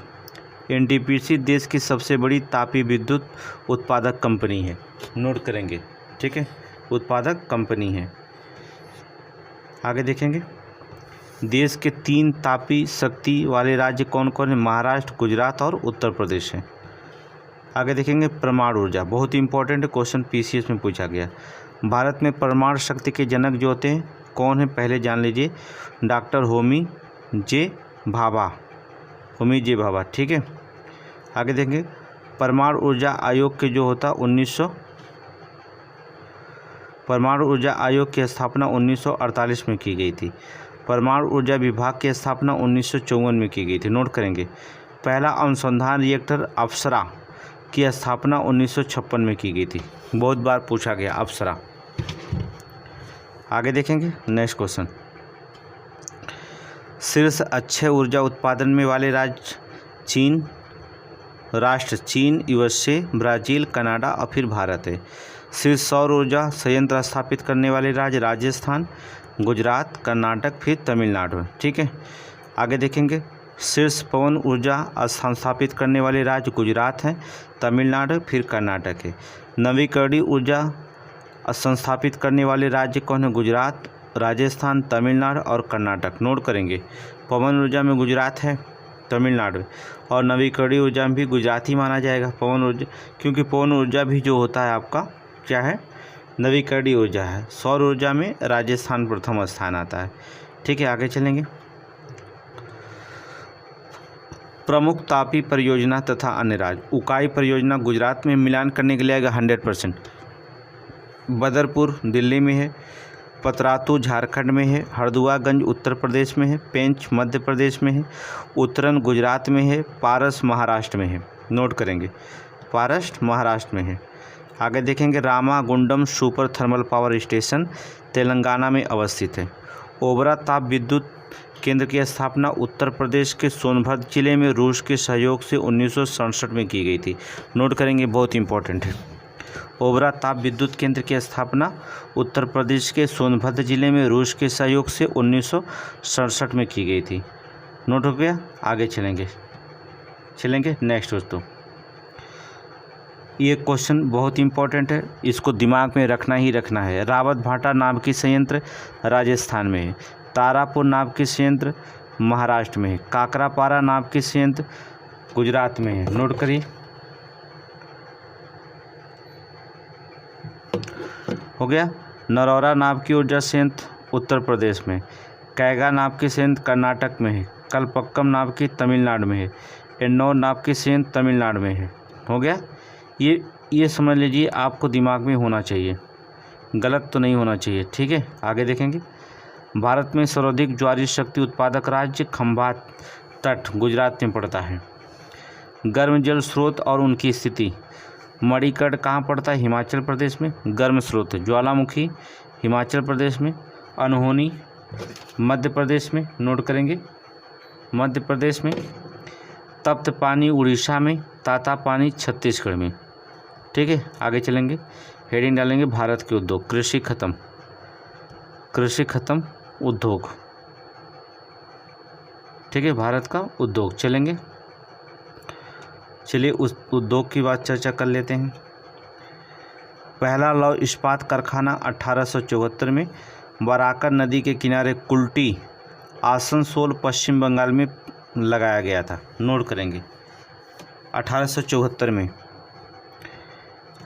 एनटीपीसी देश की सबसे बड़ी तापीय विद्युत उत्पादक कंपनी है। नोट करेंगे, ठीक है, उत्पादक कंपनी है। आगे देखेंगे देश के 3 तापीय शक्ति वाले राज्य कौन कौन है? महाराष्ट्र, गुजरात और उत्तर प्रदेश है। आगे देखेंगे परमाणु ऊर्जा, बहुत ही इंपॉर्टेंट क्वेश्चन पीसीएस में पूछा गया। भारत में परमाणु शक्ति के जनक जो होते हैं कौन है पहले जान लीजिए, डॉक्टर होमी जे भाभा, ठीक है। आगे देखेंगे परमाणु ऊर्जा आयोग के जो होता परमाणु ऊर्जा आयोग की स्थापना 1948 में की गई थी। परमाणु ऊर्जा विभाग की स्थापना 1954 में की गई थी। नोट करेंगे पहला अनुसंधान रिएक्टर अप्सरा की स्थापना 1956 में की गई थी। बहुत बार पूछा गया अप्सरा। आगे देखेंगे नेक्स्ट क्वेश्चन, शीर्ष अक्षय ऊर्जा उत्पादन में वाले राष्ट्र चीन, यूएसए, ब्राज़ील, कनाडा और फिर भारत है। शीर्ष सौर ऊर्जा संयंत्र स्थापित करने वाले राज्य राजस्थान, गुजरात, कर्नाटक, फिर तमिलनाडु है, ठीक है। आगे देखेंगे शीर्ष पवन ऊर्जा स्थापित करने वाले राज्य गुजरात हैं, तमिलनाडु, फिर कर्नाटक है। नवीकरणीय ऊर्जा संस्थापित करने वाले राज्य कौन है? गुजरात, राजस्थान, तमिलनाडु और कर्नाटक। नोट करेंगे। पवन ऊर्जा में गुजरात है, तमिलनाडु, और नवीकरणीय ऊर्जा में भी गुजरात ही माना जाएगा पवन ऊर्जा, क्योंकि पवन ऊर्जा भी जो होता है आपका क्या है, नवीकरणीय ऊर्जा है। सौर ऊर्जा में राजस्थान प्रथम स्थान आता है। ठीक है, आगे चलेंगे। प्रमुख तापी परियोजना तथा अन्य राज्य। उकाई परियोजना गुजरात में मिलान करने के लिए आएगा 100%। बदरपुर दिल्ली में है, पतरातू झारखंड में है, हरदुआगंज उत्तर प्रदेश में है, पेंच मध्य प्रदेश में है, उत्तरन गुजरात में है, पारस महाराष्ट्र में है। नोट करेंगे, पारस महाराष्ट्र में है। आगे देखेंगे, Ramagundam super thermal power station Telangana में अवस्थित है। ओबरा ताप विद्युत केंद्र की स्थापना उत्तर प्रदेश के सोनभद्र जिले में रूस के सहयोग से 1967 में की गई थी। नोट करेंगे, बहुत इंपॉर्टेंट है। ओबरा ताप विद्युत केंद्र की स्थापना उत्तर प्रदेश के सोनभद्र जिले में रूस के सहयोग से 1967 में की गई थी। नोट हो गया, आगे चलेंगे नेक्स्ट दोस्तों। ये क्वेश्चन बहुत इंपॉर्टेंट है, इसको दिमाग में रखना ही रखना है। रावत भाटा नाम की संयंत्र राजस्थान में है, तारापुर नाम की संयंत्र महाराष्ट्र में है, काकरापारा नाम की संयंत्र गुजरात में है। नोट करिए, हो गया। नरौरा नाम की ऊर्जा संयंत्र उत्तर प्रदेश में, कैगा नाम की संयंत्र कर्नाटक में है, कलपक्कम नाम की तमिलनाडु में है, एन्नौर नाम की संयंत्र तमिलनाडु में है। हो गया। ये समझ लीजिए, आपको दिमाग में होना चाहिए, गलत तो नहीं होना चाहिए। ठीक है, आगे देखेंगे। भारत में सर्वाधिक ज्वारीय शक्ति उत्पादक राज्य खंभात तट गुजरात में पड़ता है। गर्म जल स्रोत और उनकी स्थिति। मणिकर्ण कहाँ पड़ता है? हिमाचल प्रदेश में। गर्म स्रोत ज्वालामुखी हिमाचल प्रदेश में, अनहोनी मध्य प्रदेश में। नोट करेंगे, मध्य प्रदेश में। तप्त पानी उड़ीसा में, ताता पानी छत्तीसगढ़ में। ठीक है, आगे चलेंगे। हेडिंग डालेंगे, भारत के उद्योग। कृषि खत्म उद्योग। ठीक है, भारत का उद्योग। चलिए उस उद्योग की बात चर्चा कर लेते हैं। पहला लौह इस्पात कारखाना 1874 में बराकर नदी के किनारे कुल्टी आसनसोल पश्चिम बंगाल में लगाया गया था। नोट करेंगे, 1874 में।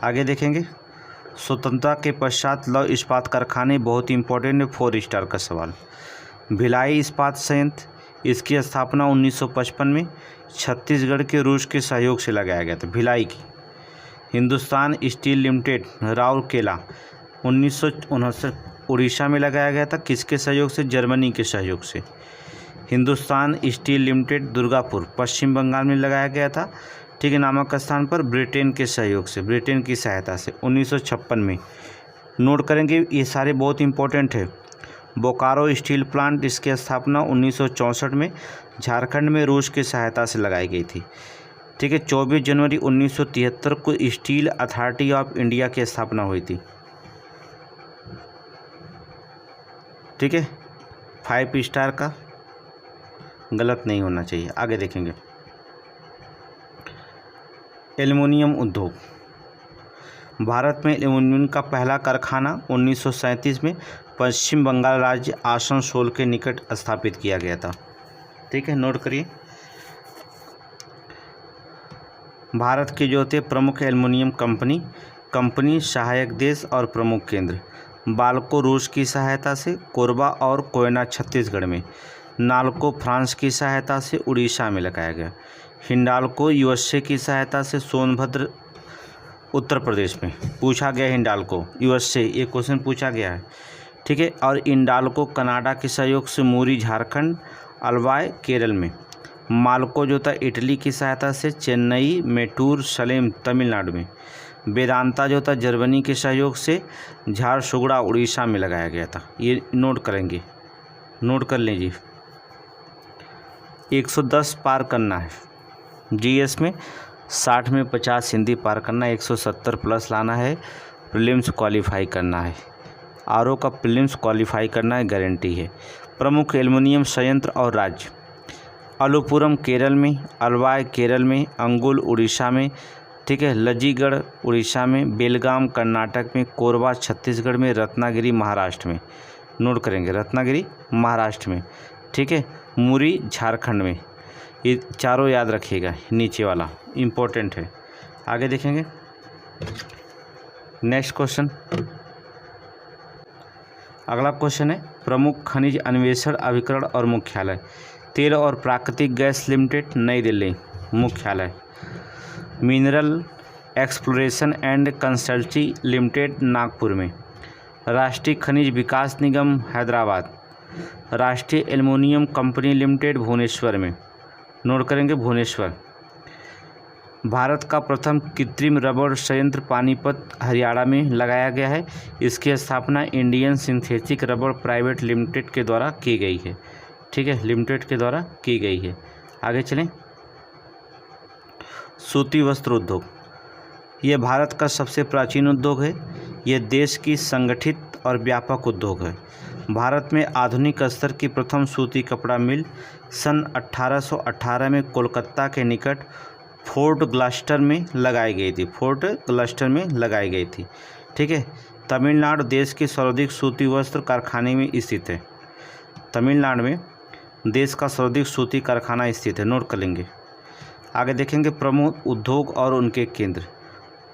आगे देखेंगे, स्वतंत्रता के पश्चात लौह इस्पात कारखाने बहुत इंपॉर्टेंट है, 4 स्टार का सवाल। भिलाई इस्पात संयंत्र, इसकी स्थापना 1955 में छत्तीसगढ़ के रूस के सहयोग से लगाया गया था, भिलाई की। हिंदुस्तान स्टील लिमिटेड राउरकेला 1969 उड़ीसा में लगाया गया था, किसके सहयोग से? जर्मनी के सहयोग से। हिंदुस्तान स्टील लिमिटेड दुर्गापुर पश्चिम बंगाल में लगाया गया था, ठीक है, नामक स्थान पर ब्रिटेन के सहयोग से, ब्रिटेन की सहायता से 1956 में। नोट करेंगे, ये सारे बहुत इंपॉर्टेंट है। बोकारो स्टील प्लांट, इसकी स्थापना 1964 में झारखंड में रूस की सहायता से लगाई गई थी। ठीक है, 24 जनवरी 1973 को स्टील अथॉरिटी ऑफ इंडिया की स्थापना हुई थी। ठीक है, 5 स्टार का, गलत नहीं होना चाहिए। आगे देखेंगे, एल्युमिनियम उद्योग। भारत में एल्युमिनियम का पहला कारखाना 1937 में पश्चिम बंगाल राज्य आसनसोल के निकट स्थापित किया गया था। ठीक है, नोट करिए। भारत के जो होते प्रमुख एल्युमिनियम कंपनी सहायक देश और प्रमुख केंद्र। बाल्को रूस की सहायता से कोरबा और कोयना छत्तीसगढ़ में। नाल्को फ्रांस की सहायता से उड़ीसा में लगाया गया। हिंडाल्को यूएसए की सहायता से सोनभद्र उत्तर प्रदेश में। पूछा गया हिंडाल्को यूएसए, ये क्वेश्चन पूछा गया है। ठीक है, और इंडाल्को कनाडा के सहयोग से मूरी झारखंड, अल्वाय केरल में। माल्को जो था इटली की सहायता से चेन्नई, मेटूर, सलेम तमिलनाडु में। वेदांता जो था जर्मनी के सहयोग से झारसुगुड़ा उड़ीसा में लगाया गया था। ये नोट करेंगे, नोट कर लीजिए। 110 पार करना है जीएस में, 60 में 50 हिंदी पार करना है, 170 प्लस लाना है, प्रीलिम्स क्वालिफाई करना है। आरओ का प्रीलिम्स क्वालिफाई करना है, गारंटी है। प्रमुख एल्युमिनियम संयंत्र और राज्य। अलुपुरम केरल में, अलवाय केरल में, अंगुल उड़ीसा में, ठीक है, लजीगढ़ उड़ीसा में, बेलगाम कर्नाटक में, कोरबा छत्तीसगढ़ में, रत्नागिरी महाराष्ट्र में। नोट करेंगे। रत्नागिरी महाराष्ट्र में, ठीक है, मुरी झारखंड में। ये चारों याद रखिएगा, नीचे वाला इम्पोर्टेंट है। आगे देखेंगे नेक्स्ट क्वेश्चन। अगला क्वेश्चन है प्रमुख खनिज अन्वेषण अभिकरण और मुख्यालय। तेल और प्राकृतिक गैस लिमिटेड नई दिल्ली मुख्यालय। Mineral exploration and consultancy limited Nagpur में। राष्ट्रीय खनिज विकास निगम हैदराबाद। राष्ट्रीय एल्युमिनियम कंपनी लिमिटेड भुवनेश्वर में। नोट करेंगे भुवनेश्वर। भारत का प्रथम कृत्रिम रबड़ संयंत्र पानीपत हरियाणा में लगाया गया है। इसकी स्थापना इंडियन सिंथेटिक रबड़ प्राइवेट लिमिटेड के द्वारा की गई है, ठीक है, लिमिटेड के द्वारा की गई है। आगे चलें। सूती वस्त्र उद्योग, यह भारत का सबसे प्राचीन उद्योग है। यह देश की संगठित और व्यापक उद्योग है। भारत में आधुनिक स्तर की प्रथम सूती कपड़ा मिल सन 1818 में कोलकाता के निकट फोर्ट ग्लस्टर में लगाई गई थी। फोर्ट ग्लस्टर में लगाई गई थी, ठीक है। तमिलनाडु देश की सर्वाधिक सूती वस्त्र कारखाने में स्थित है। तमिलनाडु में देश का सर्वाधिक सूती कारखाना स्थित है, नोट कर लेंगे। आगे देखेंगे प्रमुख उद्योग और उनके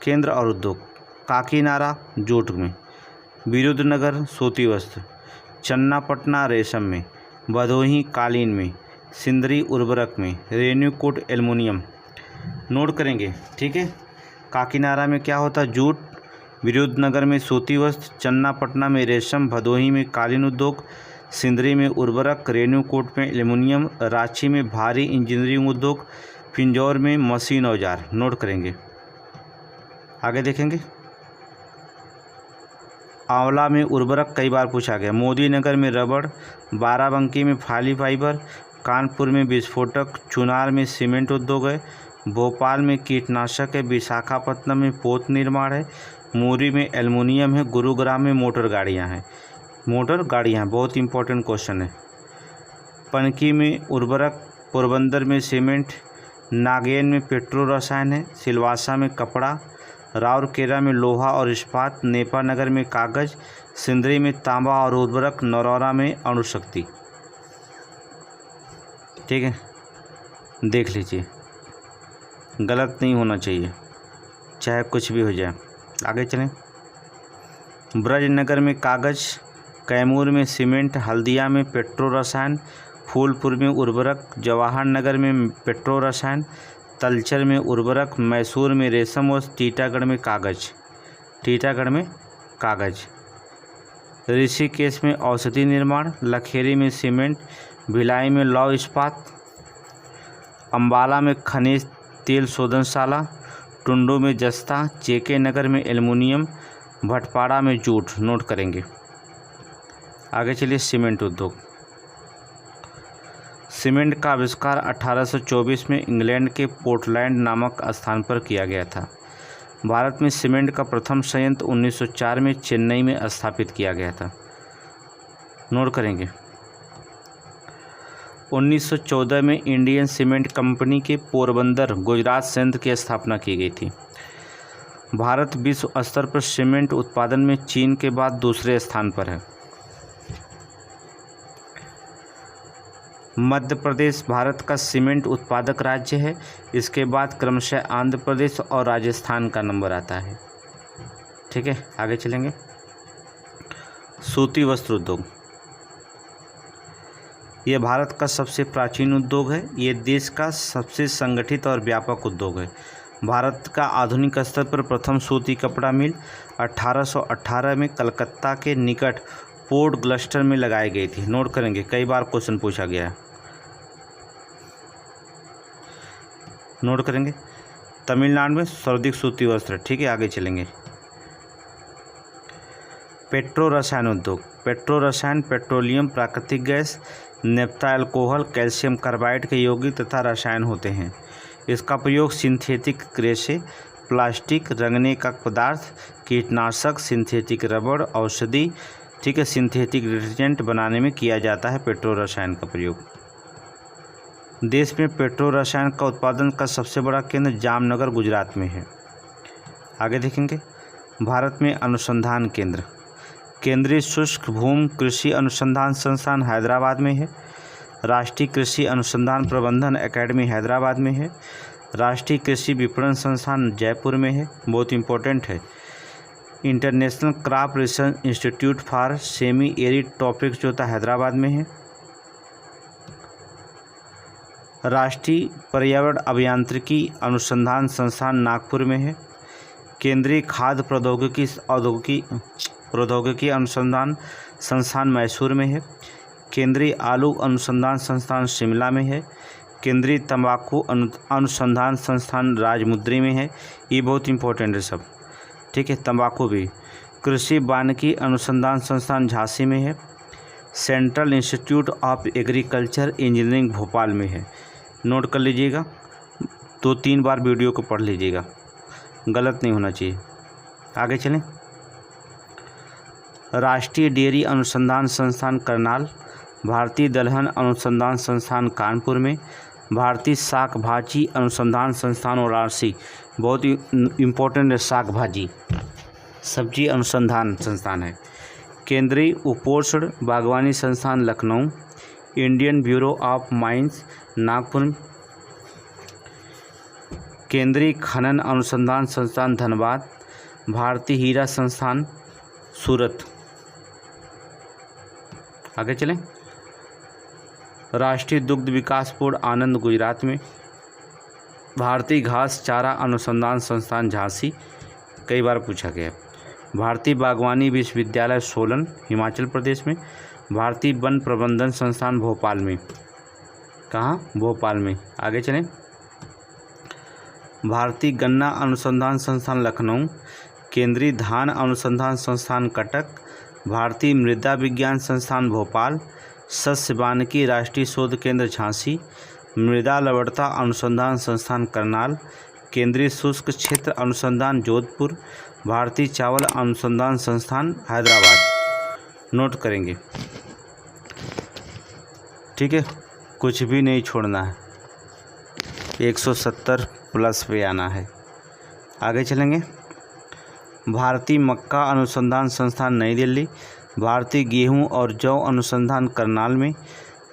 केंद्र और उद्योग। काकीनाडा जूट में, विरुद्धनगर सूती वस्त्र, चन्नापटना रेशम में, भदोही कालीन में, सिंदरी उर्वरक में, रेणुकूट एल्युमिनियम। नोट करेंगे, ठीक है। काकीनाडा में क्या होता है, जूट, विरुद्धनगर में सूती वस्त्र, चन्नापटना में रेशम, भदोही में कालीन उद्योग, सिंदरी में उर्वरक, रेणुकूट में एल्युमिनियम, रांची में भारी इंजीनियरिंग उद्योग, पिंजौर में मशीन औजार। नोट करेंगे। आगे देखेंगे आंवला में उर्वरक कई बार पूछा गया। मोदीनगर में रबड़, बाराबंकी में फाली फाइबर, कानपुर में विस्फोटक, चुनार में सीमेंट उद्योग है, भोपाल में कीटनाशक है, विशाखापत्तनम में पोत निर्माण है, मुरी में एल्युमिनियम है, गुरुग्राम में मोटर गाड़ियाँ हैं। मोटर गाड़ियाँ बहुत इंपॉर्टेंट क्वेश्चन है। पनकी में उर्वरक, पोरबंदर में सीमेंट, नागेन में पेट्रो रसायन है, सिलवासा में कपड़ा, राउरकेला में लोहा और इस्पात, नेपानगर में कागज़, सिंदरी में तांबा और उर्वरक, नरौरा में अणुशक्ति, ठीक है, देख लीजिए, गलत नहीं होना चाहिए चाहे कुछ भी हो जाए। आगे चलें। ब्रजनगर में कागज़, कैमूर में सीमेंट, हल्दिया में पेट्रो रसायन, फूलपुर में उर्वरक, जवाहर नगर में पेट्रो रसायन, तलचर में उर्वरक, मैसूर में रेशम और टीटागढ़ में कागज़, ऋषिकेश में औषधि निर्माण, लखेरी में सीमेंट, भिलाई में लौह इस्पात, अम्बाला में खनिज तेल शोधनशाला, टुंडू में जस्ता, चेके नगर में एल्युमिनियम, भटपाड़ा में जूट। नोट करेंगे। आगे चलिए सीमेंट उद्योग। सीमेंट का आविष्कार 1824 में इंग्लैंड के पोर्टलैंड नामक स्थान पर किया गया था। भारत में सीमेंट का प्रथम संयंत्र 1904 में चेन्नई में स्थापित किया गया था। नोट करेंगे। 1914 में इंडियन सीमेंट कंपनी के पोरबंदर गुजरात संयंत्र की स्थापना की गई थी। भारत विश्व स्तर पर सीमेंट उत्पादन में चीन के बाद दूसरे स्थान पर है। मध्य प्रदेश भारत का सीमेंट उत्पादक राज्य है। इसके बाद क्रमशः आंध्र प्रदेश और राजस्थान का नंबर आता है, ठीक है। आगे चलेंगे। सूती वस्त्र उद्योग, ये भारत का सबसे प्राचीन उद्योग है। ये देश का सबसे संगठित और व्यापक उद्योग है। भारत का आधुनिक स्तर पर प्रथम सूती कपड़ा मिल 1818 में कलकत्ता के निकट पोर्ट ग्लस्टर में लगाई गई थी। नोट करेंगे, कई बार क्वेश्चन पूछा गया है, नोट करेंगे। तमिलनाडु में सर्वाधिक सूती वस्त्र, ठीक है। आगे चलेंगे। पेट्रो रसायन उद्योग, पेट्रो रसायन पेट्रोलियम, प्राकृतिक gas, naphtha, alcohol, calcium carbide के यौगिक तथा रसायन होते हैं। इसका प्रयोग सिंथेटिक रेशे, प्लास्टिक, रंगने का पदार्थ, कीटनाशक, सिंथेटिक रबड़, औषधि, ठीक है, सिंथेटिक डिटर्जेंट बनाने में किया जाता है। पेट्रो रसायन का प्रयोग। देश में पेट्रो रसायन का उत्पादन का सबसे बड़ा केंद्र जामनगर गुजरात में है। आगे देखेंगे। भारत में अनुसंधान केंद्र, केंद्रीय शुष्क भूमि कृषि अनुसंधान संस्थान हैदराबाद में है। राष्ट्रीय कृषि अनुसंधान प्रबंधन एकेडमी हैदराबाद में है। राष्ट्रीय कृषि विपणन संस्थान जयपुर में है, बहुत इम्पोर्टेंट है। International crop research institute for semi arid topics जो होता है हैदराबाद में है। राष्ट्रीय पर्यावरण अभियांत्रिकी अनुसंधान संस्थान नागपुर में है। केंद्रीय खाद्य प्रौद्योगिकी अनुसंधान संस्थान मैसूर में है। केंद्रीय आलू अनुसंधान संस्थान शिमला में है। केंद्रीय तंबाकू अनुसंधान संस्थान राजमुंद्री में है। ये बहुत इंपॉर्टेंट है सब, ठीक है। तंबाकू भी। कृषि वानिकी अनुसंधान संस्थान झांसी में है। Central institute of agriculture engineering Bhopal में है। नोट कर लीजिएगा, 2-3 बार वीडियो को पढ़ लीजिएगा, गलत नहीं होना चाहिए। आगे चलें। राष्ट्रीय डेयरी अनुसंधान संस्थान करनाल, भारतीय दलहन अनुसंधान संस्थान कानपुर में, भारतीय शाक भाजी अनुसंधान संस्थान वाराणसी, बहुत ही इम्पोर्टेंट है शाक भाजी सब्जी अनुसंधान संस्थान है। केंद्रीय उपोष्ण बागवानी संस्थान Lucknow, Indian bureau of mines Nagpur, केंद्रीय खनन अनुसंधान संस्थान धनबाद, भारतीय हीरा संस्थान सूरत। आगे चलें। राष्ट्रीय दुग्ध विकास बोर्ड आनंद गुजरात में, भारतीय घास चारा अनुसंधान संस्थान झांसी, कई बार पूछा गया। भारतीय बागवानी विश्वविद्यालय सोलन हिमाचल प्रदेश में, भारतीय वन प्रबंधन संस्थान भोपाल में। कहाँ? भोपाल में। आगे चलें। भारतीय गन्ना अनुसंधान संस्थान लखनऊ, केंद्रीय धान अनुसंधान संस्थान कटक, भारतीय मृदा विज्ञान संस्थान भोपाल, सस्य वानिकी राष्ट्रीय शोध केंद्र झांसी, मृदा लवणता अनुसंधान संस्थान करनाल, केंद्रीय शुष्क क्षेत्र अनुसंधान जोधपुर, भारतीय चावल अनुसंधान संस्थान हैदराबाद। नोट करेंगे, ठीक है, कुछ भी नहीं छोड़ना है, 170 प्लस पे आना है। आगे चलेंगे। भारतीय मक्का अनुसंधान संस्थान नई दिल्ली, भारतीय गेहूं और जौ अनुसंधान करनाल में,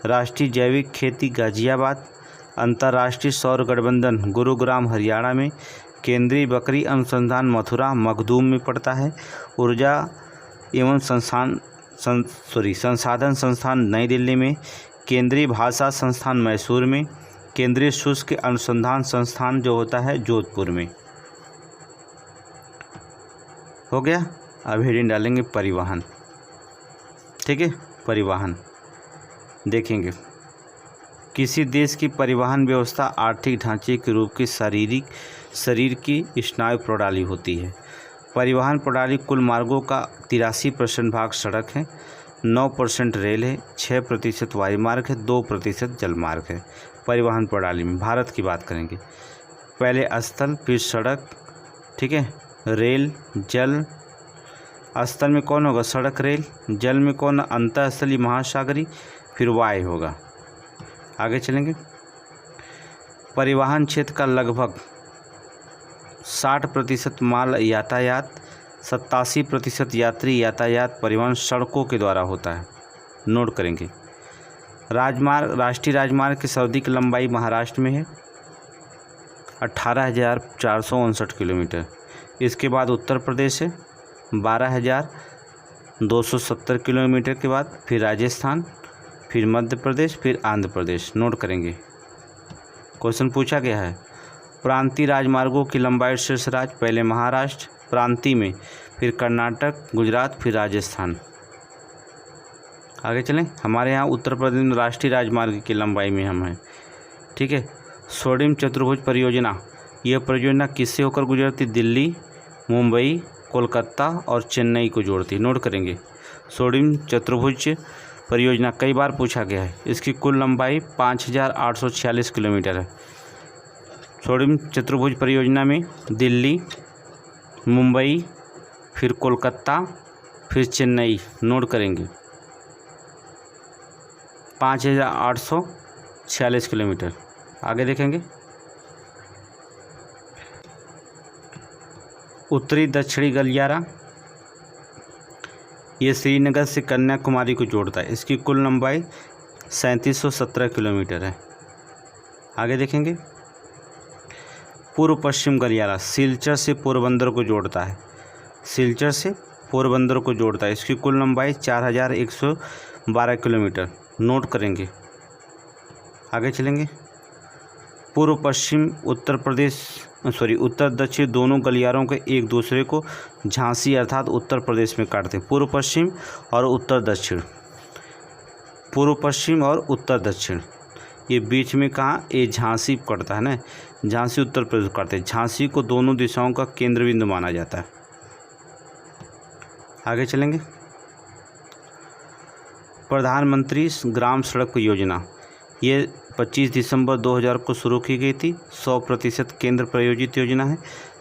राष्ट्रीय जैविक खेती गाजियाबाद, अंतर्राष्ट्रीय सौर गठबंधन गुरुग्राम हरियाणा में, केंद्रीय बकरी अनुसंधान मथुरा मखदूम में पड़ता है, ऊर्जा एवं संसाधन संस्थान नई दिल्ली में, केंद्रीय भाषा संस्थान मैसूर में, केंद्रीय शुष्क अनुसंधान संस्थान जो होता है जोधपुर में। हो गया। अब हेडिंग डालेंगे परिवहन, ठीक है। परिवहन देखेंगे। किसी देश की परिवहन व्यवस्था आर्थिक ढांचे के रूप की शरीर की स्नायु प्रणाली होती है। परिवहन प्रणाली कुल मार्गों का 83% भाग सड़क है, 9% रेल है, 6% वायुमार्ग है, 2% जलमार्ग है। परिवहन प्रणाली में भारत की बात करेंगे, पहले स्थल फिर सड़क, ठीक है, रेल जल। स्थल में कौन होगा? सड़क रेल। जल में कौन? अंतःस्थलीय महासागरी, फिर वायु होगा। आगे चलेंगे। परिवहन क्षेत्र का लगभग 60% माल यातायात, 87% यात्री यातायात परिवहन सड़कों के द्वारा होता है। नोट करेंगे। राजमार्ग, राष्ट्रीय राजमार्ग की सर्वाधिक लंबाई महाराष्ट्र में है 18,459 किलोमीटर। इसके बाद उत्तर प्रदेश है 12,270 किलोमीटर के बाद, फिर राजस्थान, फिर मध्य प्रदेश, फिर आंध्र प्रदेश। नोट करेंगे, क्वेश्चन पूछा गया है। प्रांतीय राजमार्गों की लंबाई शीर्ष राज्य, पहले महाराष्ट्र प्रांतीय में, फिर कर्नाटक, गुजरात, फिर राजस्थान। आगे चलें। हमारे यहाँ उत्तर प्रदेश में राष्ट्रीय राजमार्ग की लंबाई में हम हैं, ठीक है। स्वर्णिम चतुर्भुज परियोजना, यह परियोजना किससे होकर गुजरती? दिल्ली, मुंबई, कोलकाता और चेन्नई को जोड़ती। नोट करेंगे। स्वर्णिम चतुर्भुज परियोजना कई बार पूछा गया है। इसकी कुल लंबाई 5,846 किलोमीटर है। स्वर्णिम चतुर्भुज परियोजना में दिल्ली, मुंबई, फिर कोलकाता, फिर चेन्नई। नोट करेंगे, 5,846 किलोमीटर। आगे देखेंगे। उत्तरी दक्षिणी गलियारा, ये श्रीनगर से कन्याकुमारी को जोड़ता है। इसकी कुल लंबाई 3717 किलोमीटर है। आगे देखेंगे, पूर्व पश्चिम गलियारा सिलचर से पोरबंदर को जोड़ता है। सिलचर से पोरबंदर को जोड़ता है। इसकी कुल लंबाई 4112 किलोमीटर। नोट करेंगे। आगे चलेंगे, पूर्व पश्चिम उत्तर दक्षिण दोनों गलियारों के एक दूसरे को झांसी अर्थात उत्तर प्रदेश में काटते हैं। पूर्व पश्चिम और उत्तर दक्षिण, पूर्व पश्चिम और उत्तर दक्षिण, ये बीच में कहाँ, ये झांसी कटता है ना, झांसी उत्तर प्रदेश काटते हैं। झांसी को दोनों दिशाओं का केंद्र बिंदु माना जाता है। आगे चलेंगे, प्रधानमंत्री ग्राम सड़क योजना, ये 25 दिसंबर 2000 को शुरू की गई थी। 100% केंद्र प्रायोजित योजना है।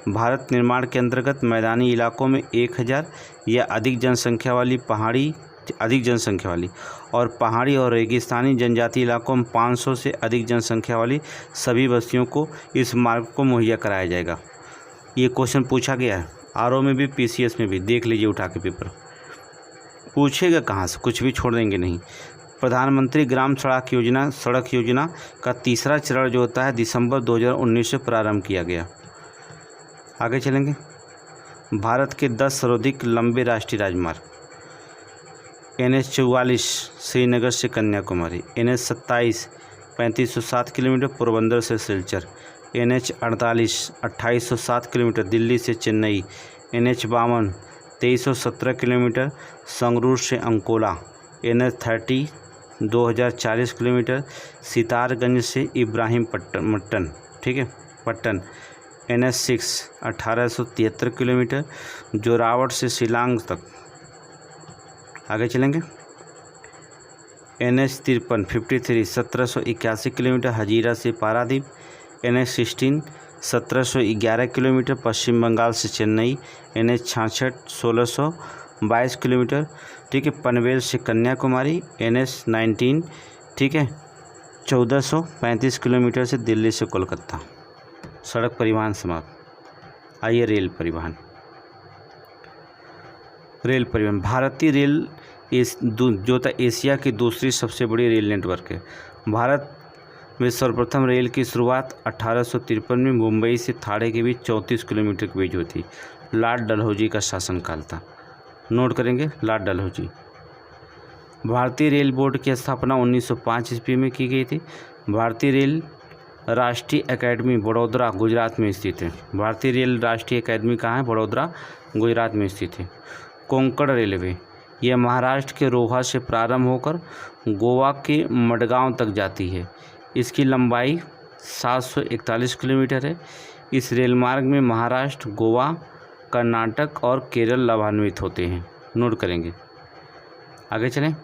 भारत निर्माण के अंतर्गत मैदानी इलाकों में 1000 या अधिक जनसंख्या वाली और पहाड़ी और रेगिस्तानी जनजातीय इलाकों में 500 से अधिक जनसंख्या वाली सभी बस्तियों को इस मार्ग को मुहैया कराया जाएगा। ये क्वेश्चन पूछा गया है आरओ में भी, पीसीएस में भी। देख लीजिए उठा के पेपर, पूछेगा कहाँ से, कुछ भी छोड़ देंगे नहीं। प्रधानमंत्री ग्राम सड़क योजना का तीसरा चरण जो होता है दिसंबर 2019 से प्रारंभ किया गया। आगे चलेंगे, भारत के 10 सर्वाधिक लंबे राष्ट्रीय राजमार्ग, NH 44 श्रीनगर से कन्याकुमारी, NH 27 3507 किलोमीटर पोरबंदर से सिलचर, NH 48 2807 किलोमीटर दिल्ली से चेन्नई, NH 52 2317 किलोमीटर संगरूर से अंकोला, NH 30 2040 किलोमीटर सितारगंज से इब्राहिमपट्टन, ठीक है, पट्टन, NH 6 1873 किलोमीटर जोरावट से शिलांग तक। आगे चलेंगे, NH 53 1781 किलोमीटर हजीरा से पारादीप, NH 16 1711 किलोमीटर पश्चिम बंगाल से चेन्नई, NH 66 1622 किलोमीटर, ठीक है, पनवेल से कन्याकुमारी, NH 19, ठीक है, 1435 किलोमीटर से दिल्ली से कोलकाता। सड़क परिवहन समाप्त। आइए रेल परिवहन। भारतीय रेल जो था एशिया की दूसरी सबसे बड़ी रेल नेटवर्क है। भारत में सर्वप्रथम रेल की शुरुआत 1853 में मुंबई से थाने के बीच 34 किलोमीटर के बीच हुई थी। लॉर्ड डलहौजी का शासनकाल था। नोट करेंगे, लॉर्ड डलहौजी। भारतीय रेल बोर्ड की स्थापना 1905 ईस्वी में की गई थी। भारतीय रेल राष्ट्रीय अकेडमी बड़ौदा गुजरात में स्थित है। भारतीय रेल राष्ट्रीय अकेडमी कहाँ है? बड़ौदा गुजरात में स्थित है। कोंकण रेलवे, यह महाराष्ट्र के रोहा से प्रारंभ होकर गोवा के मडगांव तक जाती है। इसकी लंबाई 741 किलोमीटर है। इस रेलमार्ग में महाराष्ट्र, गोवा, कर्नाटक और केरल लाभान्वित होते हैं। नोट करेंगे। आगे चलें।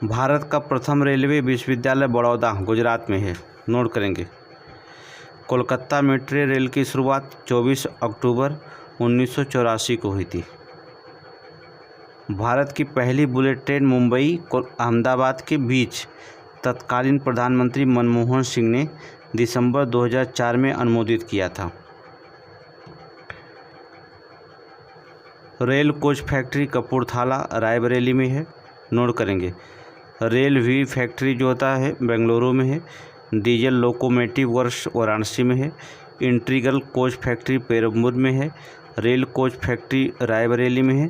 भारत का प्रथम रेलवे विश्वविद्यालय बड़ौदा गुजरात में है। नोट करेंगे। कोलकाता मेट्रो रेल की शुरुआत 24 अक्टूबर 1984 को हुई थी। भारत की पहली बुलेट ट्रेन मुंबई और अहमदाबाद के बीच तत्कालीन प्रधानमंत्री मनमोहन सिंह ने दिसंबर 2004 में अनुमोदित किया था। Rail coach factory Kapurthala Raebareli में है। नोट करेंगे। रेल व्ही फैक्ट्री जो होता है बेंगलुरु में है। डीजल लोकोमोटिव वर्क्स वाराणसी में है। इंटीग्रल कोच फैक्ट्री पेरम्बूर में है। रेल कोच फैक्ट्री रायबरेली में है।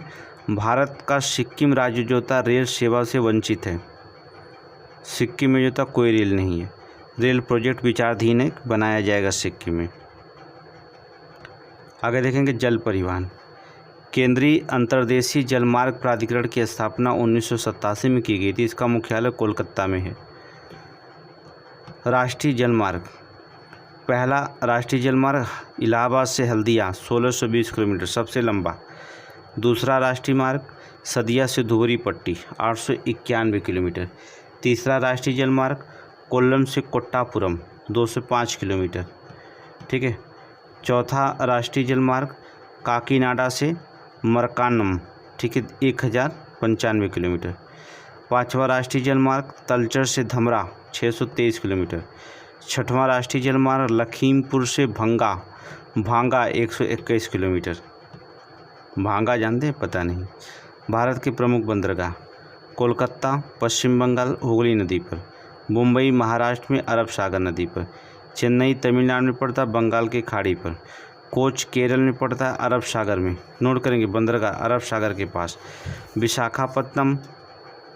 भारत का सिक्किम राज्य जो था रेल सेवा से वंचित है। सिक्किम में जो था कोई रेल नहीं है। रेल प्रोजेक्ट विचाराधीन है, बनाया जाएगा सिक्किम में। आगे देखेंगे जल परिवहन। केंद्रीय अंतर्देशीय जलमार्ग प्राधिकरण की स्थापना 1987 में की गई थी। इसका मुख्यालय कोलकाता में है। राष्ट्रीय जलमार्ग, पहला राष्ट्रीय जलमार्ग इलाहाबाद से हल्दिया 1620 किलोमीटर सबसे लंबा। दूसरा राष्ट्रीय मार्ग सदिया से धुबरी पट्टी 891 किलोमीटर। तीसरा राष्ट्रीय जलमार्ग कोल्लम से कोट्टापुरम 205 किलोमीटर, ठीक है। चौथा राष्ट्रीय जलमार्ग काकीनाडा से मरकानम, ठीक है, 1095 किलोमीटर। पाँचवा राष्ट्रीय जलमार्ग तलचर से धमरा 623 किलोमीटर। छठवां राष्ट्रीय जलमार्ग लखीमपुर से भंगा भांगा 121 किलोमीटर। भांगा जानते हैं? पता नहीं। भारत के प्रमुख बंदरगाह कोलकाता पश्चिम बंगाल हुगली नदी पर, मुंबई महाराष्ट्र में अरब सागर नदी पर, चेन्नई तमिलनाडु में पड़ता बंगाल की खाड़ी पर, कोच केरल में पड़ता है अरब सागर में। नोट करेंगे बंदरगाह अरब सागर के पास। विशाखापत्तनम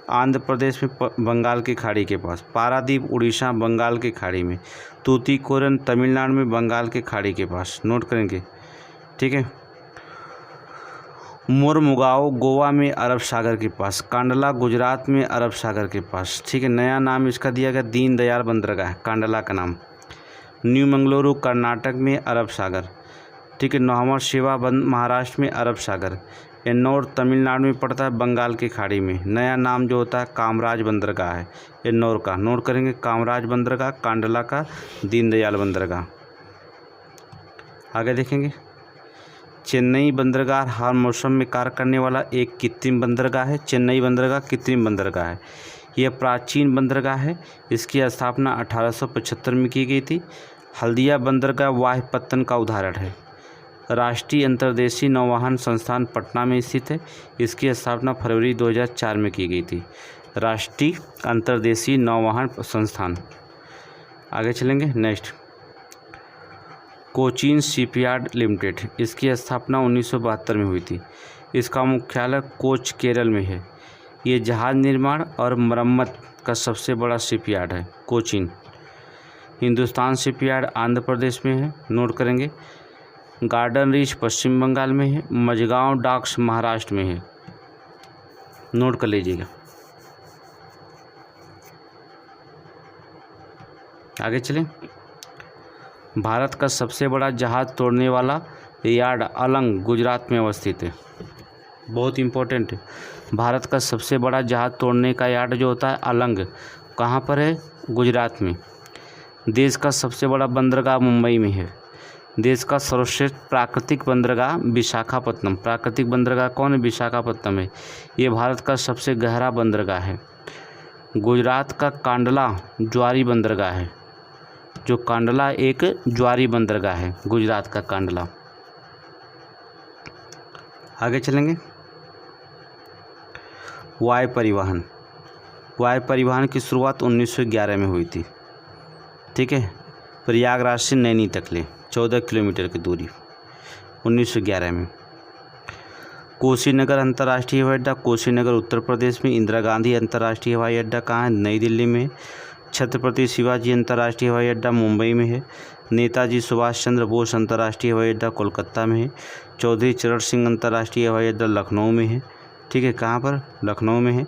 आंध्र प्रदेश में बंगाल की खाड़ी के पास। पारादीप उड़ीसा बंगाल की खाड़ी में। तूतीकोरन तमिलनाडु में बंगाल की खाड़ी के पास। नोट करेंगे, ठीक है। मोरमुगाओ गोवा में अरब सागर के पास। कांडला गुजरात में अरब सागर के पास, ठीक है। नया नाम इसका दिया गया दीनदयाल बंदरगाह, कांडला का नाम। न्यू मंगलुरु कर्नाटक में अरब सागर, ठीक है। नौहमर शिवा महाराष्ट्र में अरब सागर। एन्नौर तमिलनाडु में पड़ता है बंगाल की खाड़ी में। नया नाम जो होता है कामराज बंदरगाह है एन्नौर का। नोट करेंगे कामराज बंदरगाह, कांडला का दीनदयाल बंदरगाह। आगे देखेंगे चेन्नई बंदरगाह हर मौसम में कार्य करने वाला एक कृत्रिम बंदरगाह है। चेन्नई बंदरगाह कृत्रिम बंदरगाह है। यह प्राचीन बंदरगाह है। इसकी स्थापना 1875 में की गई थी। हल्दिया बंदरगाह वाह्यपत्तन का उदाहरण है। राष्ट्रीय अंतर्देशीय नौवहन संस्थान पटना में स्थित है। इसकी स्थापना फरवरी 2004 में की गई थी। राष्ट्रीय अंतर्देशीय नौवहन संस्थान। आगे चलेंगे नेक्स्ट। कोचीन शिपयार्ड लिमिटेड, इसकी स्थापना 1972 में हुई थी। इसका मुख्यालय कोच केरल में है। ये जहाज़ निर्माण और मरम्मत का सबसे बड़ा शिपयार्ड है कोचीन। हिंदुस्तान शिपयार्ड आंध्र प्रदेश में है। नोट करेंगे गार्डन रीच पश्चिम बंगाल में है। मझगांव डॉक्स महाराष्ट्र में है। नोट कर लीजिएगा। आगे चलें। भारत का सबसे बड़ा जहाज तोड़ने वाला यार्ड अलंग गुजरात में अवस्थित है। बहुत इम्पोर्टेंट है। भारत का सबसे बड़ा जहाज तोड़ने का यार्ड जो होता है अलंग, कहाँ पर है? गुजरात में। देश का सबसे बड़ा बंदरगाह मुंबई में है। देश का सर्वश्रेष्ठ प्राकृतिक बंदरगाह विशाखापत्तनम। प्राकृतिक बंदरगाह कौन है? विशाखापत्तनम है। ये भारत का सबसे गहरा बंदरगाह है। गुजरात का कांडला ज्वारी बंदरगाह है। जो कांडला एक ज्वारी बंदरगाह है, गुजरात का कांडला। आगे चलेंगे। वायु परिवहन। वायु परिवहन की शुरुआत 1911 में हुई थी, ठीक है। प्रयागराज से नैनी तक ले 14 किलोमीटर की दूरी 1911 में। कुशीनगर अंतर्राष्ट्रीय हवाई अड्डा कुशीनगर उत्तर प्रदेश में। इंदिरा गांधी अंतर्राष्ट्रीय हवाई अड्डा कहाँ है? नई दिल्ली में। छत्रपति शिवाजी अंतर्राष्ट्रीय हवाई अड्डा मुंबई में है। नेताजी सुभाष चंद्र बोस अंतर्राष्ट्रीय हवाई अड्डा कोलकाता में है। चौधरी चरण सिंह अंतर्राष्ट्रीय हवाई अड्डा लखनऊ में है, ठीक है। कहाँ पर? लखनऊ में है।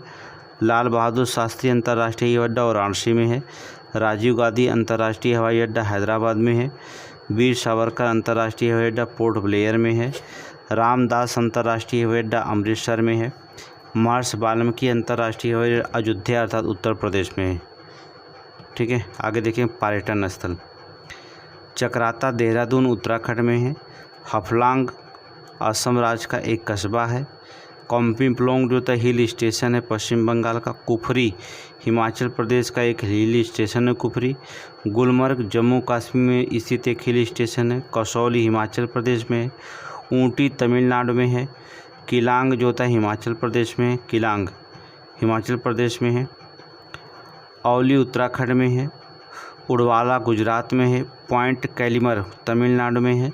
लाल बहादुर शास्त्री अंतर्राष्ट्रीय हवाई अड्डा वाराणसी में है। राजीव गांधी अंतर्राष्ट्रीय हवाई अड्डा हैदराबाद में है। वीर सावरकर अंतर्राष्ट्रीय हवाई अड्डा पोर्ट ब्लेयर में है। रामदास अंतर्राष्ट्रीय हवाई अड्डा अमृतसर में है। महर्षि वाल्मीकि अंतर्राष्ट्रीय हवाई अड्डा अयोध्या अर्थात उत्तर प्रदेश में है, ठीक है। आगे देखें पर्यटन स्थल। चक्राता देहरादून उत्तराखंड में है। हफलांग असम राज्य का एक कस्बा है। कोम्पिंगलोंग जो था हिल स्टेशन है पश्चिम बंगाल का। कुफरी हिमाचल प्रदेश का एक हिल स्टेशन है कुफरी। गुलमर्ग जम्मू कश्मीर में स्थित एक हिल स्टेशन है। कसौली हिमाचल प्रदेश में है। ऊटी तमिलनाडु में है। किलांग जो था हिमाचल प्रदेश में है। किलांग हिमाचल प्रदेश में है। औली उत्तराखंड में है। उड़वाला गुजरात में है। पॉइंट कैलिमर तमिलनाडु में है।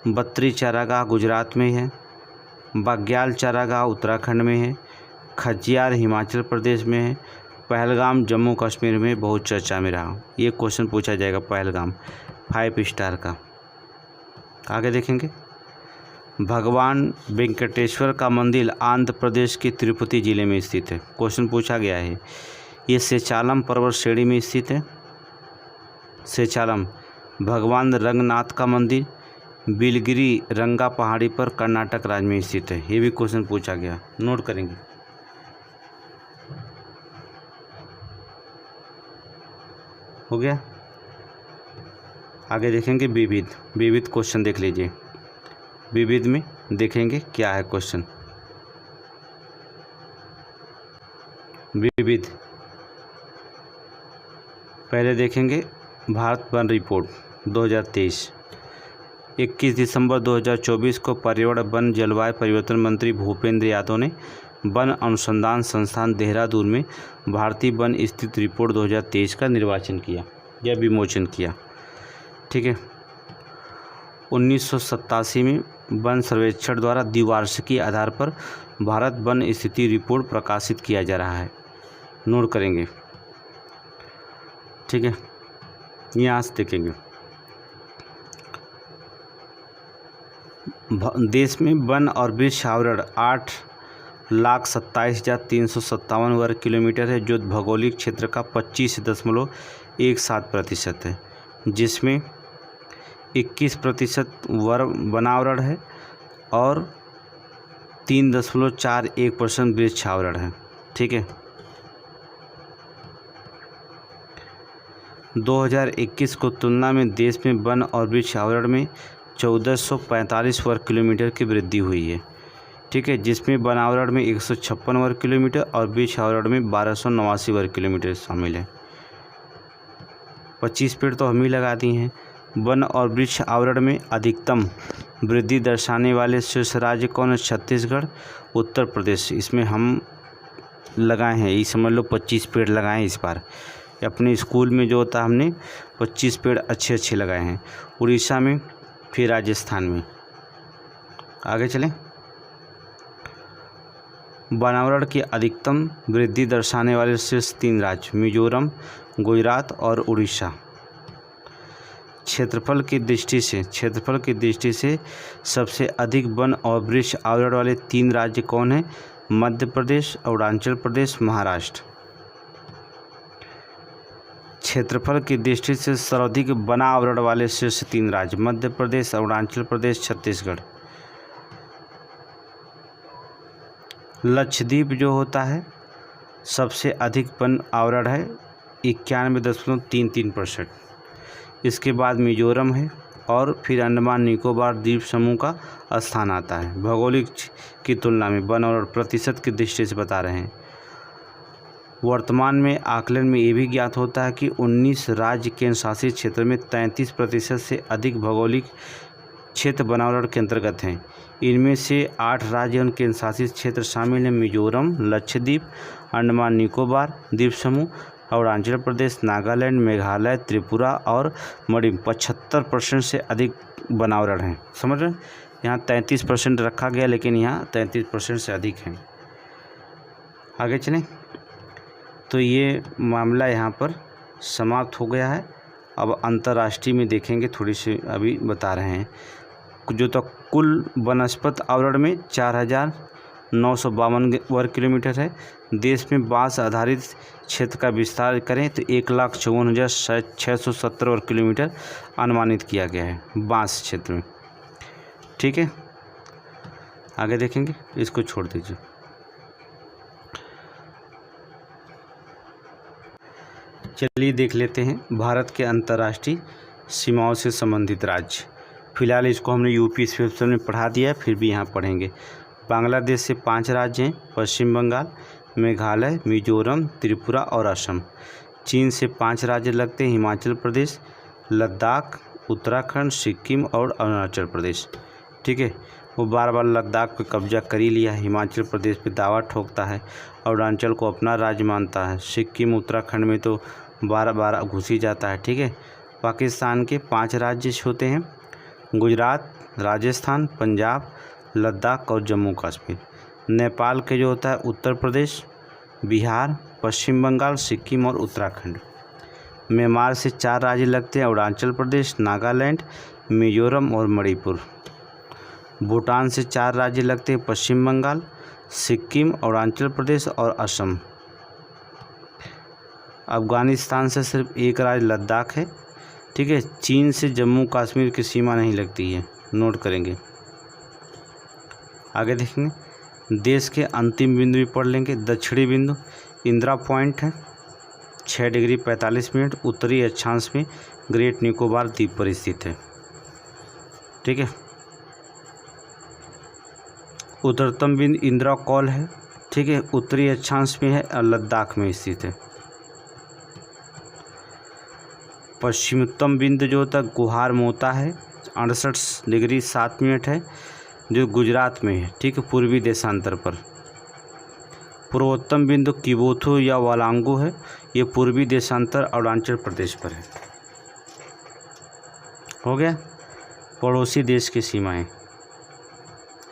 बत्री चारागाह गुजरात में है। बग्याल चारागाह उत्तराखंड में है। खजियार हिमाचल प्रदेश में है। पहलगाम जम्मू कश्मीर में बहुत चर्चा में रहा। ये क्वेश्चन पूछा जाएगा पहलगाम 5 स्टार का। आगे देखेंगे। भगवान वेंकटेश्वर का मंदिर आंध्र प्रदेश के तिरुपति जिले में स्थित है। क्वेश्चन पूछा गया है। ये सेचालम पर्वत श्रेणी में स्थित है। सेचालम। भगवान रंगनाथ का मंदिर बिलगिरी रंगा पहाड़ी पर कर्नाटक राज्य में स्थित है। ये भी क्वेश्चन पूछा गया, नोट करेंगे। हो गया। आगे देखेंगे विविध। विविध क्वेश्चन देख लीजिए। विविध में देखेंगे क्या है क्वेश्चन। विविध पहले देखेंगे भारत वन रिपोर्ट 2023। 21 दिसंबर 2024 को पर्यावरण वन जलवायु परिवर्तन मंत्री भूपेंद्र यादव ने वन अनुसंधान संस्थान देहरादून में भारतीय वन स्थिति रिपोर्ट 2023 का निर्वाचन किया या विमोचन किया। ठीक है। 1987 में वन सर्वेक्षण द्वारा द्विवार्षिकीय आधार पर भारत वन स्थिति रिपोर्ट प्रकाशित किया जा रहा है। नोट करेंगे। ठीक है, यहाँ से देखेंगे देश में वन और वृक्ष आवरण 8,27,357 वर्ग किलोमीटर है, जो भौगोलिक क्षेत्र का 25.17% है, जिसमें 21% वनावरण है और 3.41% वृक्ष आवरण है। ठीक है। 2021 को तुलना में देश में वन और वृक्ष आवरण में 1445 वर्ग किलोमीटर की वृद्धि हुई है। ठीक है, जिसमें वन आवरण में 156 वर्ग किलोमीटर और वृक्ष आवरण में 1289 वर्ग किलोमीटर शामिल है। 25 पेड़ तो हम ही लगा दिए हैं। वन और वृक्ष आवरण में अधिकतम वृद्धि दर्शाने वाले शीर्ष राज्य कौन है? छत्तीसगढ़, उत्तर प्रदेश। इसमें हम लगाए हैं, ये समझ लो 25 पेड़ लगाए हैं इस बार। अपने स्कूल में जो होता है हमने 25 पेड़ अच्छे लगाए हैं। उड़ीसा में, फिर राजस्थान में। आगे चलें। वनावरण की अधिकतम वृद्धि दर्शाने वाले शीर्ष 3 राज्य मिजोरम, गुजरात और उड़ीसा। क्षेत्रफल की दृष्टि से सबसे अधिक वन और वृक्ष आवरण वाले 3 राज्य कौन हैं? मध्य प्रदेश, अरुणाचल प्रदेश, महाराष्ट्र। क्षेत्रफल की दृष्टि से सर्वाधिक वन आवरण वाले शीर्ष 3 राज्य मध्य प्रदेश, अरुणाचल प्रदेश, छत्तीसगढ़। लक्षद्वीप जो होता है सबसे अधिक वन आवरण है 91.33%। इसके बाद मिजोरम है और फिर अंडमान निकोबार द्वीप समूह का स्थान आता है। भौगोलिक की तुलना में वन और प्रतिशत की दृष्टि से बता रहे हैं। वर्तमान में आकलन में ये भी ज्ञात होता है कि 19 राज्य केंद्र शासित क्षेत्र में 33% से अधिक भौगोलिक क्षेत्र वनावरण के अंतर्गत हैं। इनमें से 8 राज्य और केंद्र शासित क्षेत्र शामिल हैं: मिजोरम, लक्षद्वीप, अंडमान निकोबार द्वीप समूह, अरुणाचल प्रदेश, नागालैंड, मेघालय, त्रिपुरा और मणिपुर। 75% से अधिक वनावरण हैं। समझ रहे हैं? यहाँ 33% रखा गया, लेकिन यहाँ 33% से अधिक हैं। आगे चलें। तो ये मामला यहाँ पर समाप्त हो गया है। अब अंतर्राष्ट्रीय में देखेंगे, थोड़ी सी अभी बता रहे हैं। जो तो कुल वनस्पत आवरण में 4,952 वर्ग किलोमीटर है। देश में बांस आधारित क्षेत्र का विस्तार करें तो 1,54,670 वर्ग किलोमीटर अनुमानित किया गया है बांस क्षेत्र में। ठीक है, आगे देखेंगे, इसको छोड़ दीजिए। चलिए देख लेते हैं भारत के अंतर्राष्ट्रीय सीमाओं से संबंधित राज्य। फिलहाल इसको हमने यूपी सेक्शन में पढ़ा दिया है, फिर भी यहाँ पढ़ेंगे। बांग्लादेश से 5 राज्य हैं: पश्चिम बंगाल, मेघालय, मिजोरम, त्रिपुरा और असम। चीन से 5 राज्य लगते हैं: हिमाचल प्रदेश, लद्दाख, उत्तराखंड, सिक्किम और अरुणाचल प्रदेश। ठीक है, वो बार लद्दाख पे कब्जा कर ही लिया, हिमाचल प्रदेश पे दावा ठोकता है, अरुणाचल को अपना राज्य मानता है, सिक्किम उत्तराखंड में तो बार घुस ही जाता है। ठीक है, पाकिस्तान के 5 राज्य होते हैं: गुजरात, राजस्थान, पंजाब, लद्दाख और जम्मू कश्मीर। नेपाल के जो होता है उत्तर प्रदेश, बिहार, पश्चिम बंगाल, सिक्किम और उत्तराखंड। म्यांमार से 4 राज्य लगते हैं: अरुणाचल प्रदेश, नागालैंड, मिजोरम और मणिपुर। भूटान से 4 राज्य लगते हैं: पश्चिम बंगाल, सिक्किम, अरुणाचल प्रदेश और असम। अफगानिस्तान से सिर्फ 1 राज्य लद्दाख है। ठीक है, चीन से जम्मू कश्मीर की सीमा नहीं लगती है, नोट करेंगे। आगे देखेंगे, देश के अंतिम बिंदु भी पढ़ लेंगे। दक्षिणी बिंदु इंदिरा पॉइंट है, 6 डिग्री 45 मिनट उत्तरी अक्षांश में ग्रेट निकोबार द्वीप पर स्थित है। ठीक है, उत्तरतम बिंदु इंदिरा कॉल है। ठीक है, उत्तरी अक्षांश में है और लद्दाख में स्थित है। पश्चिमोत्तम बिंदु जो होता है गुहार मोता है, 68 डिग्री 7 मिनट है, जो गुजरात में है, ठीक है, पूर्वी देशांतर पर। पूर्वोत्तम बिंदु किबोथु या वालांगू है, ये पूर्वी देशांतर अरुणाचल प्रदेश पर है। हो गया। पड़ोसी देश की सीमाएं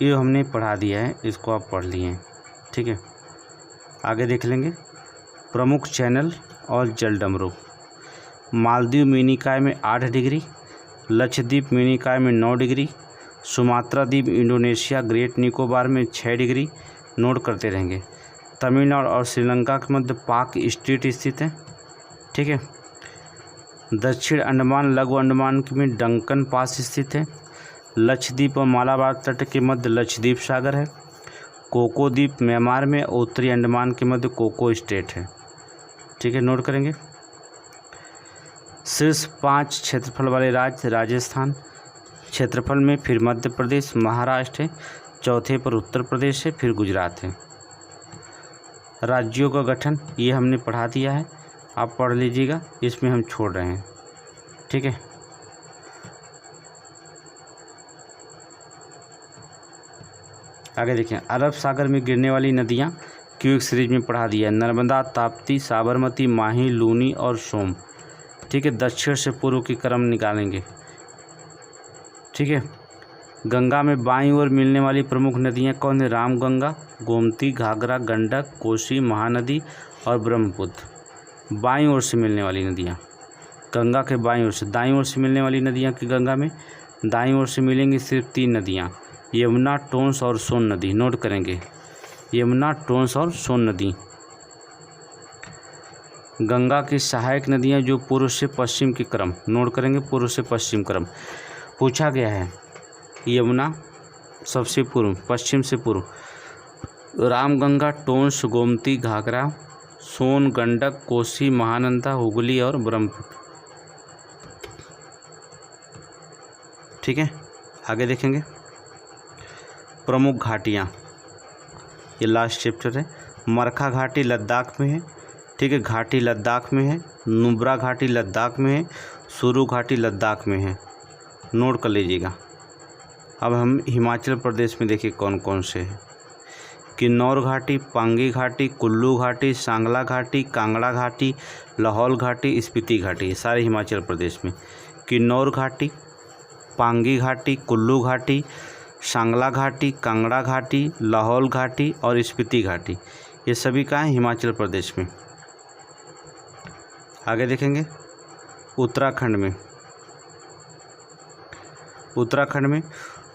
ये हमने पढ़ा दिया है, इसको आप पढ़ लिए हैं, ठीक है। आगे देख लेंगे। प्रमुख चैनल और जलडमरू। मालदीव मिनीकाय में 8 डिग्री, लक्षद्वीप मिनीकाय में 9 डिग्री, सुमात्रा द्वीप इंडोनेशिया ग्रेट निकोबार में 6 डिग्री। नोट करते रहेंगे। तमिलनाडु और श्रीलंका के मध्य पाक स्ट्रेट स्थित है, ठीक है। दक्षिण अंडमान लघु अंडमान में डंकन पास स्थित है। लक्षद्वीप और मालाबार तट के मध्य लक्षद्वीप सागर है। कोको द्वीप म्यांमार में, उत्तरी अंडमान के मध्य कोको स्टेट है, ठीक है। नोट करेंगे। शीर्ष 5 क्षेत्रफल वाले राज्य। राजस्थान क्षेत्रफल में, फिर मध्य प्रदेश, महाराष्ट्र है, चौथे पर उत्तर प्रदेश है, फिर गुजरात है। राज्यों का गठन ये हमने पढ़ा दिया है, आप पढ़ लीजिएगा, इसमें हम छोड़ रहे हैं, ठीक है। आगे देखें। अरब सागर में गिरने वाली नदियाँ क्विक सीरीज में पढ़ा दिया है। नर्मदा, ताप्ती, साबरमती, माही, लूनी और सोम, ठीक है। दक्षिण से पूर्व की क्रम निकालेंगे, ठीक है। गंगा में बाईं ओर मिलने वाली प्रमुख नदियाँ कौन है? रामगंगा, गोमती, घाघरा, गंडक, कोसी, महानदी और ब्रह्मपुत्र। बाईं ओर से मिलने वाली नदियाँ, गंगा के बाईं ओर से। दाईं ओर से मिलने वाली नदियाँ की गंगा में दाईं ओर से मिलेंगी सिर्फ 3 नदियाँ, यमुना, टोंस और सोन नदी। नोट करेंगे, यमुना, टोंस और सोन नदी। गंगा की सहायक नदियाँ जो पूर्व से पश्चिम की क्रम। नोट करेंगे, पूर्व से पश्चिम क्रम पूछा गया है। यमुना सबसे पूर्व, पश्चिम से पूर्व, रामगंगा, टोंस, गोमती, घाघरा, सोन, गंडक, कोसी, महानंदा, हुगली और ब्रह्मपुत्र, ठीक है। आगे देखेंगे। प्रमुख घाटियाँ, ये लास्ट चैप्टर है। मरखा घाटी लद्दाख में है, ठीक है, घाटी लद्दाख में है। नुब्रा घाटी लद्दाख में है। सुरू घाटी लद्दाख में है, नोट कर लीजिएगा। अब हम हिमाचल प्रदेश में देखिए कौन कौन से हैं। किन्नौर घाटी, पांगी घाटी, कुल्लू घाटी, सांगला घाटी, कांगड़ा घाटी, लाहौल घाटी, स्पीति घाटी, सारे हिमाचल प्रदेश में। किन्नौर घाटी, पांगी घाटी, कुल्लू घाटी, सांगला घाटी, कांगड़ा घाटी, लाहौल घाटी और स्पीति घाटी, ये सभी कहाँ हैं? हिमाचल प्रदेश में। आगे देखेंगे। उत्तराखंड में, उत्तराखंड में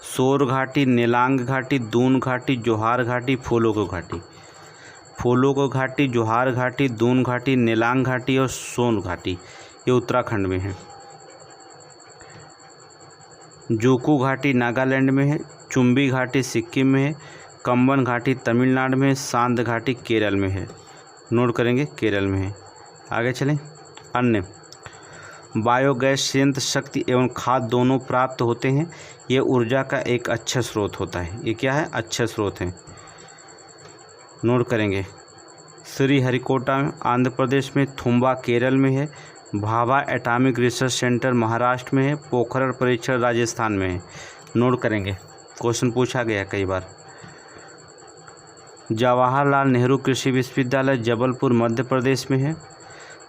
सोर घाटी, नेलांग घाटी, दून घाटी, जोहार घाटी, फोलोको घाटी। फोलोको घाटी, जोहार घाटी, दून घाटी, नेलांग घाटी और सोन घाटी, ये उत्तराखंड में है। जोकू घाटी नागालैंड में है। चुम्बी घाटी सिक्किम में है। कंबन घाटी तमिलनाडु में है। सांद घाटी केरल में है, नोट करेंगे, केरल में है। आगे चलें। अन्य बायोगैस संयंत्र शक्ति एवं खाद दोनों प्राप्त होते हैं। ये ऊर्जा का एक अच्छा स्रोत होता है। ये क्या है? अच्छा स्रोत है, नोट करेंगे। श्रीहरिकोटा आंध्र प्रदेश में, थुम्बा केरल में है। Bhabha atomic research centre Maharashtra में है। पोखरण परीक्षण राजस्थान में है, नोट करेंगे, क्वेश्चन पूछा गया कई बार। जवाहरलाल नेहरू कृषि विश्वविद्यालय जबलपुर मध्य प्रदेश में है।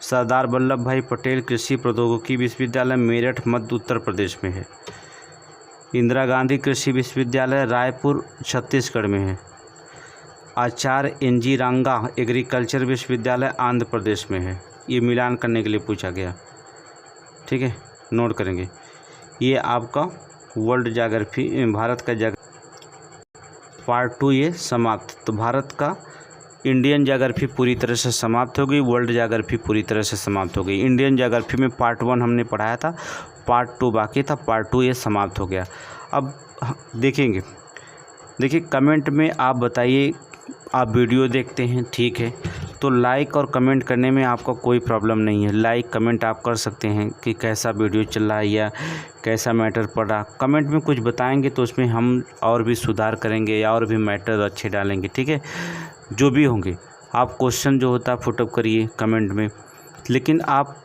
सरदार वल्लभ भाई पटेल कृषि प्रौद्योगिकी विश्वविद्यालय मेरठ मध्य उत्तर प्रदेश में है। इंदिरा गांधी कृषि विश्वविद्यालय रायपुर छत्तीसगढ़ में है। आचार्य NG रंगा एग्रीकल्चर विश्वविद्यालय आंध्र प्रदेश में है। ये मिलान करने के लिए पूछा गया, ठीक है, नोट करेंगे। ये आपका वर्ल्ड ज्योग्राफी, भारत का पार्ट 2 ये समाप्त। तो भारत का इंडियन ज्योग्राफी पूरी तरह से समाप्त हो गई, वर्ल्ड ज्योग्राफी पूरी तरह से समाप्त हो गई। इंडियन ज्योग्राफी में पार्ट 1 हमने पढ़ाया था, पार्ट 2 बाकी था, पार्ट 2 ये समाप्त हो गया। अब देखेंगे, देखिए कमेंट में आप बताइए, आप वीडियो देखते हैं, ठीक है, तो लाइक और कमेंट करने में आपका कोई प्रॉब्लम नहीं है। लाइक कमेंट आप कर सकते हैं कि कैसा वीडियो चल रहा है या कैसा मैटर पड़ रहा। कमेंट में कुछ बताएंगे तो उसमें हम और भी सुधार करेंगे या और भी मैटर अच्छे डालेंगे, ठीक है। जो भी होंगे आप क्वेश्चन जो होता है फुटअप करिए कमेंट में, लेकिन आप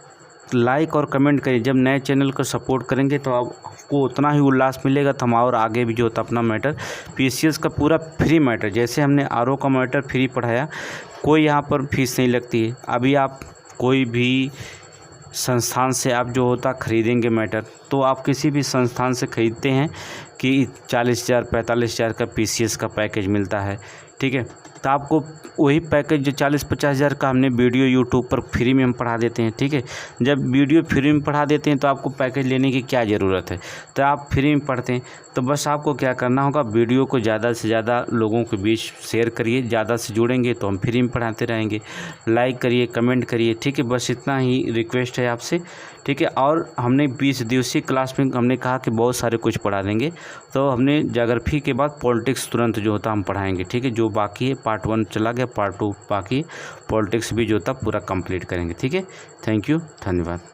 लाइक और कमेंट करिए। जब नए चैनल को सपोर्ट करेंगे तो आपको उतना ही उल्लास मिलेगा, तो हम और आगे भी जो होता अपना मैटर पीसीएस का पूरा फ्री मैटर, जैसे हमने आरओ का मैटर फ्री पढ़ाया, कोई यहाँ पर फीस नहीं लगती है। अभी आप कोई भी संस्थान से आप जो होता ख़रीदेंगे मैटर, तो आप किसी भी संस्थान से ख़रीदते हैं कि 40,000 45,000 का पीसीएस का पैकेज मिलता है, ठीक है। तो आपको वही पैकेज जो 40-50 हज़ार का हमने वीडियो यूट्यूब पर फ्री में हम पढ़ा देते हैं, ठीक है। जब वीडियो फ्री में पढ़ा देते हैं तो आपको पैकेज लेने की क्या ज़रूरत है। तो आप फ्री में पढ़ते हैं तो बस आपको क्या करना होगा, वीडियो को ज़्यादा से ज़्यादा लोगों के बीच शेयर करिए, ज़्यादा से जुड़ेंगे तो हम फ्री में पढ़ाते रहेंगे। लाइक करिए, कमेंट करिए, ठीक है। बस इतना ही रिक्वेस्ट है आपसे, ठीक है। और हमने 20 दिवसीय क्लास में हमने कहा कि बहुत सारे कुछ पढ़ा देंगे, तो हमने ज्योग्राफी के बाद पॉलिटिक्स तुरंत जो होता हम पढ़ाएंगे, ठीक है। जो बाकी है पार्ट 1 चला गया, पार्ट 2 बाकी, पॉलिटिक्स भी जो होता पूरा कंप्लीट करेंगे, ठीक है। थैंक यू, धन्यवाद।